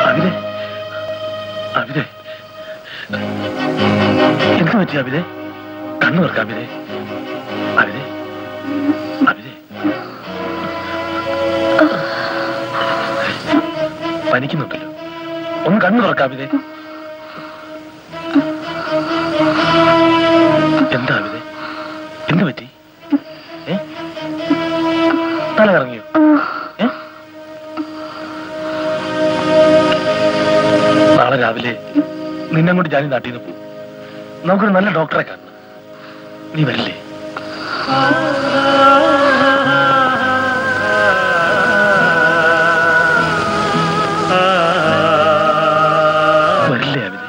ആബിദേ, ആബിദേ, എന്ത് പറ്റി ആബിദേ? കണ്ണു തുറക്കാം ആബിദേ. ആബിദേ, ആബിദേ, പനിക്കുന്നുണ്ടല്ലോ, ഒന്ന് കണ്ണു തുറക്കാം ആബിദേ. എന്താ ആബിദേ, എന്ത് പറ്റി? തല കറങ്ങിയോ? നാളെ രാവിലെ നിന്നെ കൊണ്ട് ജാനി നാട്ടിൽ നിന്ന് പോകും. നമുക്കൊരു നല്ല ഡോക്ടറെ കാണണം. നീ വരില്ലേ? വരില്ലേ ആബിദേ?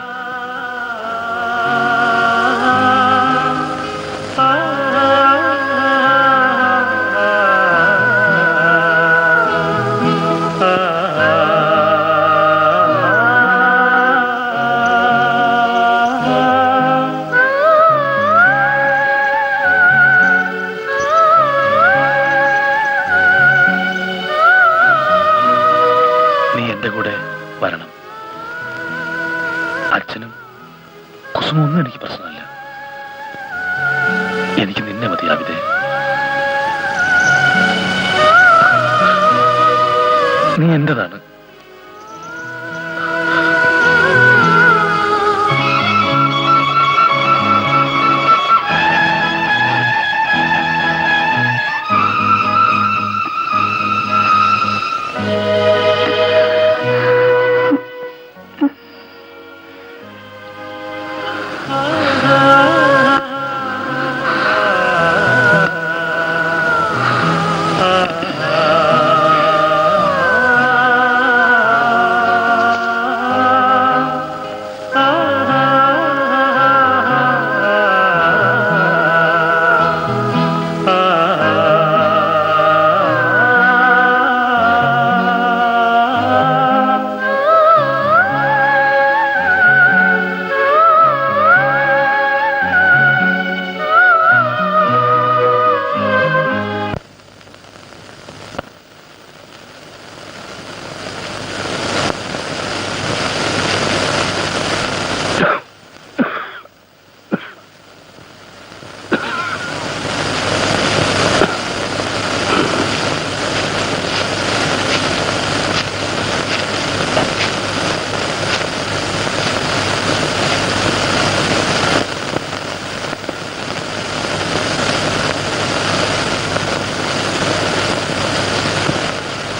നീ എന്റെ കൂടെ വരണം. അച്ഛനും കുസുമൊന്നും ഒന്നും എനിക്ക് പ്രശ്നമല്ല. എനിക്ക് നിന്നെ മതി ആബിദേ. നീ എന്റേതാണ്.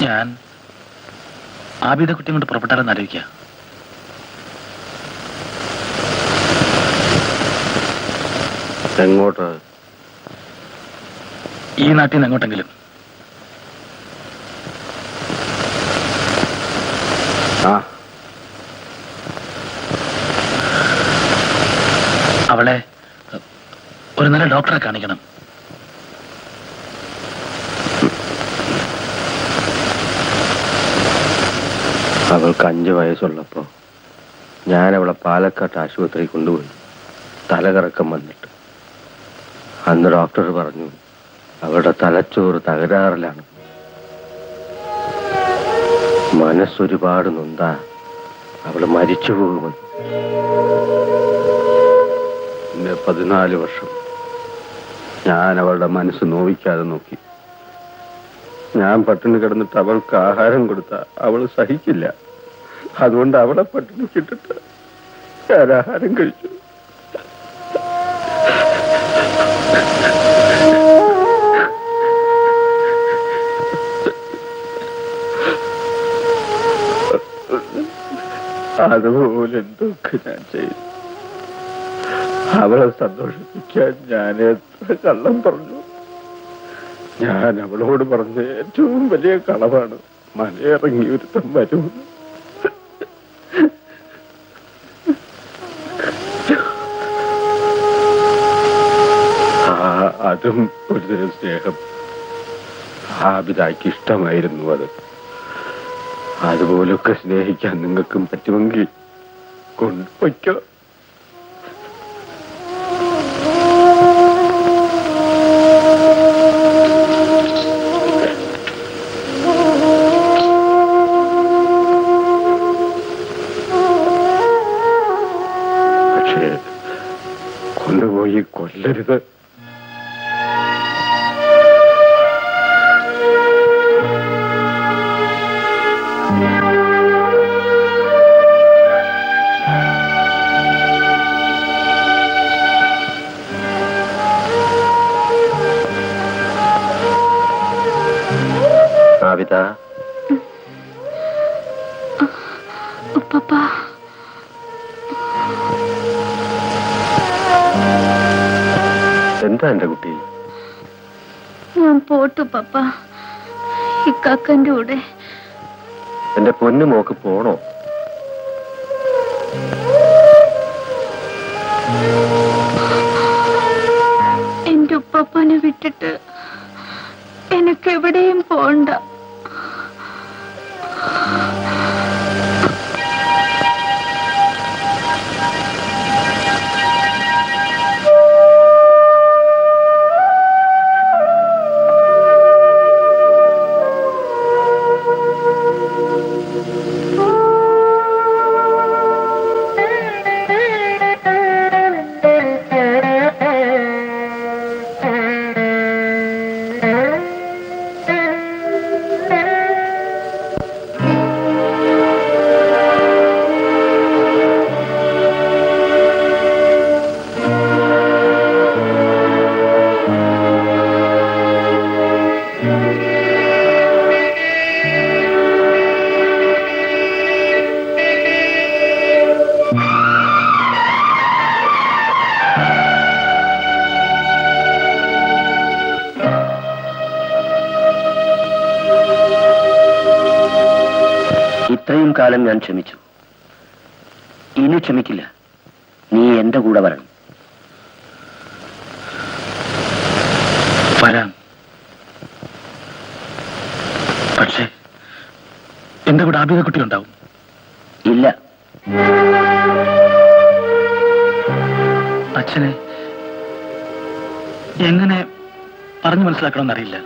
ഞാൻ ആബിദ കുട്ടിയും കൊണ്ട് പുറപ്പെട്ടാലെന്ന് ആലോചിക്കുക. എങ്ങോട്ട്? ഈ നാട്ടിൽ നിന്ന് എങ്ങോട്ടെങ്കിലും. അവളെ ഒരു നല്ല ഡോക്ടറെ കാണിക്കണം. അവൾക്ക് 5 വയസ്സുള്ളപ്പോ ഞാൻ അവളെ പാലക്കാട്ട് ആശുപത്രി കൊണ്ടുപോയി. തലകറക്കം വന്നിട്ട് അന്ന് ഡോക്ടർ പറഞ്ഞു അവളുടെ തലച്ചോറ് തകരാറിലാണ്. മനസ്സൊരുപാട് നൊന്താ അവള് മരിച്ചു പോകുമെന്ന്. 14 വർഷം ഞാൻ അവളുടെ മനസ്സ് നോവിക്കാതെ നോക്കി. ഞാൻ പട്ടിണി കിടന്നിട്ട് അവൾക്ക് ആഹാരം കൊടുത്ത അവള് സഹിക്കില്ല. അതുകൊണ്ട് അവളെ പട്ടിണി കിട്ടിട്ട് ഞാൻ ആഹാരം കഴിച്ചു. അതുപോലെ എന്തൊക്കെ ഞാൻ ചെയ്തു. അവളെ സന്തോഷിപ്പിക്കാൻ ഞാൻ എത്ര കള്ളം പറഞ്ഞു. ഞാൻ അവളോട് പറഞ്ഞ ഏറ്റവും വലിയ കളവാണ് മലയിറങ്ങി ഒരുത്തം വരുമെന്ന്. അതും ഒരു സ്നേഹം. ആബിദാക്ക് ഇഷ്ടമായിരുന്നു അത്. അതുപോലൊക്കെ സ്നേഹിക്കാൻ നിങ്ങൾക്കും പറ്റുമെങ്കിൽ കൊണ്ടുപോയിക്കോ. പക്ഷേ കൊണ്ടുപോയി കൊല്ലരുത്. ആബിദ, ഉപ്പപ്പ, എന്താ എന്റെ കുട്ടി? ഞാൻ പോട്ടു പപ്പ, ഇക്കാക്കന്റെ കൂടെ. എന്റെ പൊന്നു മോക്ക് പോണോ? എന്റെ ഉപ്പപ്പനെ വിട്ടിട്ട് എനിക്ക് എവിടെയും പോണ്ട. ഇത്രയും കാലം ഞാൻ ക്ഷമിച്ചു. ഇനി ക്ഷമിക്കില്ല. നീ എന്റെ കൂടെ വരണം. വരാം. പക്ഷേ എന്റെ കൂടെ ആബിദ കുട്ടി ഉണ്ടാവും. ഇല്ല. അച്ഛനെ എങ്ങനെ പറഞ്ഞു മനസ്സിലാക്കണമെന്നറിയില്ല.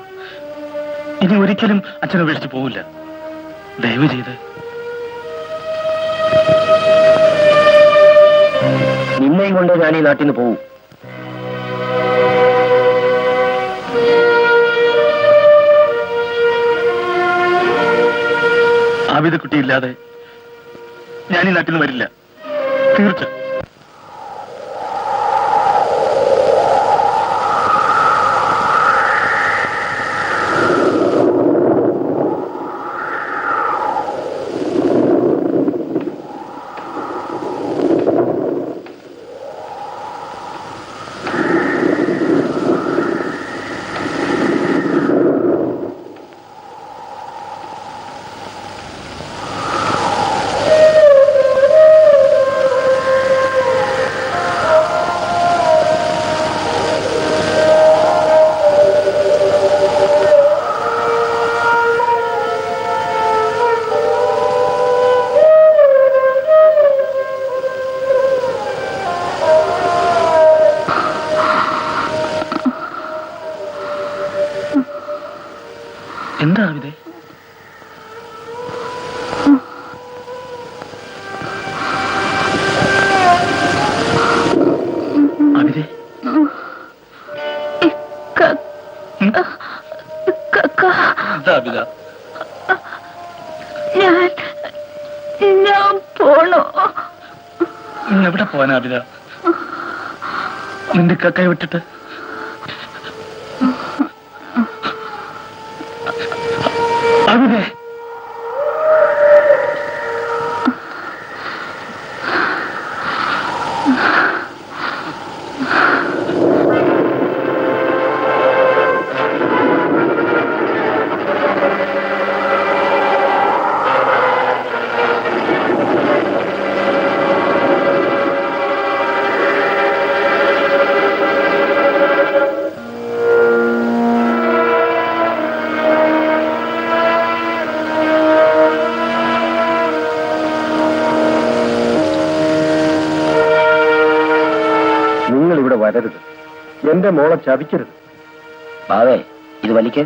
ഇനി ഒരിക്കലും അച്ഛനെ ഉപേക്ഷിച്ച് പോവില്ല. ദയവ് ചെയ്ത്. നിന്നെയും കൊണ്ട് ഞാൻ ഈ നാട്ടിൽ നിന്ന് പോവും. ആബിദ കുട്ടിയില്ലാതെ ഞാൻ ഈ നാട്ടിൽ നിന്ന് വരില്ല. തീർച്ച. എന്താ ആബിദേ? ആബിദേ, എന്താ ആബിദ? ഞാൻ പോണോ? എവിടെ പോവാനാ ആബിദ? നിന്റെ കക്കയെ വിട്ടിട്ട്? ആബിദേ, തരരുത്. എന്റെ മോളെ ചതിക്കരുത്. ബാവേ ഇത് വലിക്ക്.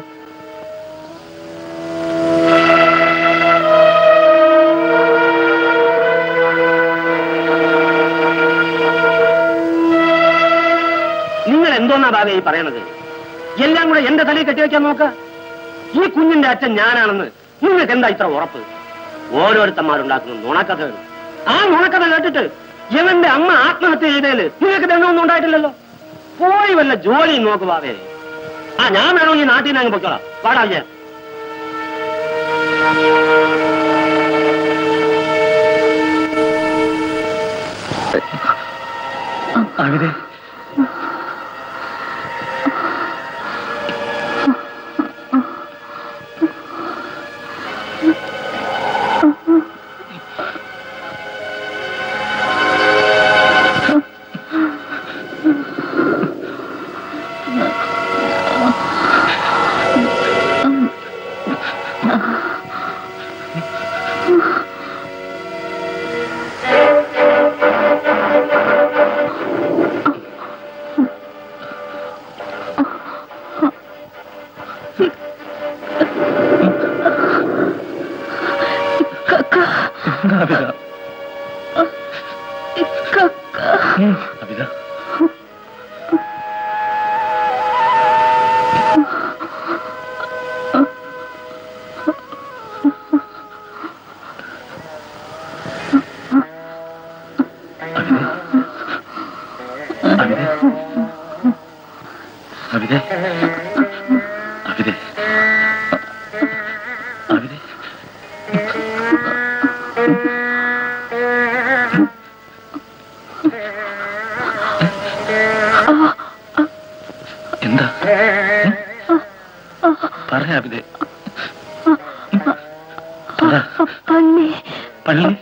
നിങ്ങൾ എന്തോന്നാ ബാബേ ഈ പറയണത്? എല്ലാം കൂടെ എന്റെ തലയിൽ കെട്ടിവെക്കാൻ നോക്ക. ഈ കുഞ്ഞിന്റെ അച്ഛൻ ഞാനാണെന്ന് നിങ്ങൾക്ക് എന്താ ഇത്ര ഉറപ്പ്? ഓരോരുത്തന്മാരുണ്ടാക്കുന്ന നുണക്കഥകൾ. ആ നുണക്കഥ കേട്ടിട്ട് ഇവന്റെ അമ്മ ആത്മഹത്യ ചെയ്തേല് നിങ്ങൾക്ക് ദണ്ണമൊന്നും ഉണ്ടായിട്ടില്ലല്ലോ. പോയി വല്ല ജോലി നോക്ക് ബാബേ. ഞാൻ വേണമെങ്കിൽ നാട്ടിൽ നിന്ന് അങ്ങ് പൊയ്ക്കോളാം. പാടാ. അവിടെ എന്താ പറയാ? പള്ളി പള്ളി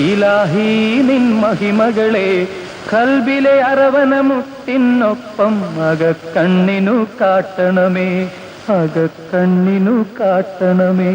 ഇലാഹി നിൻ മഹിമകളെ കൽബിലെ അരവനമുത്തിനൊപ്പം അകക്കണ്ണിനു കാട്ടണമേ, അകക്കണ്ണിനു കാട്ടണമേ.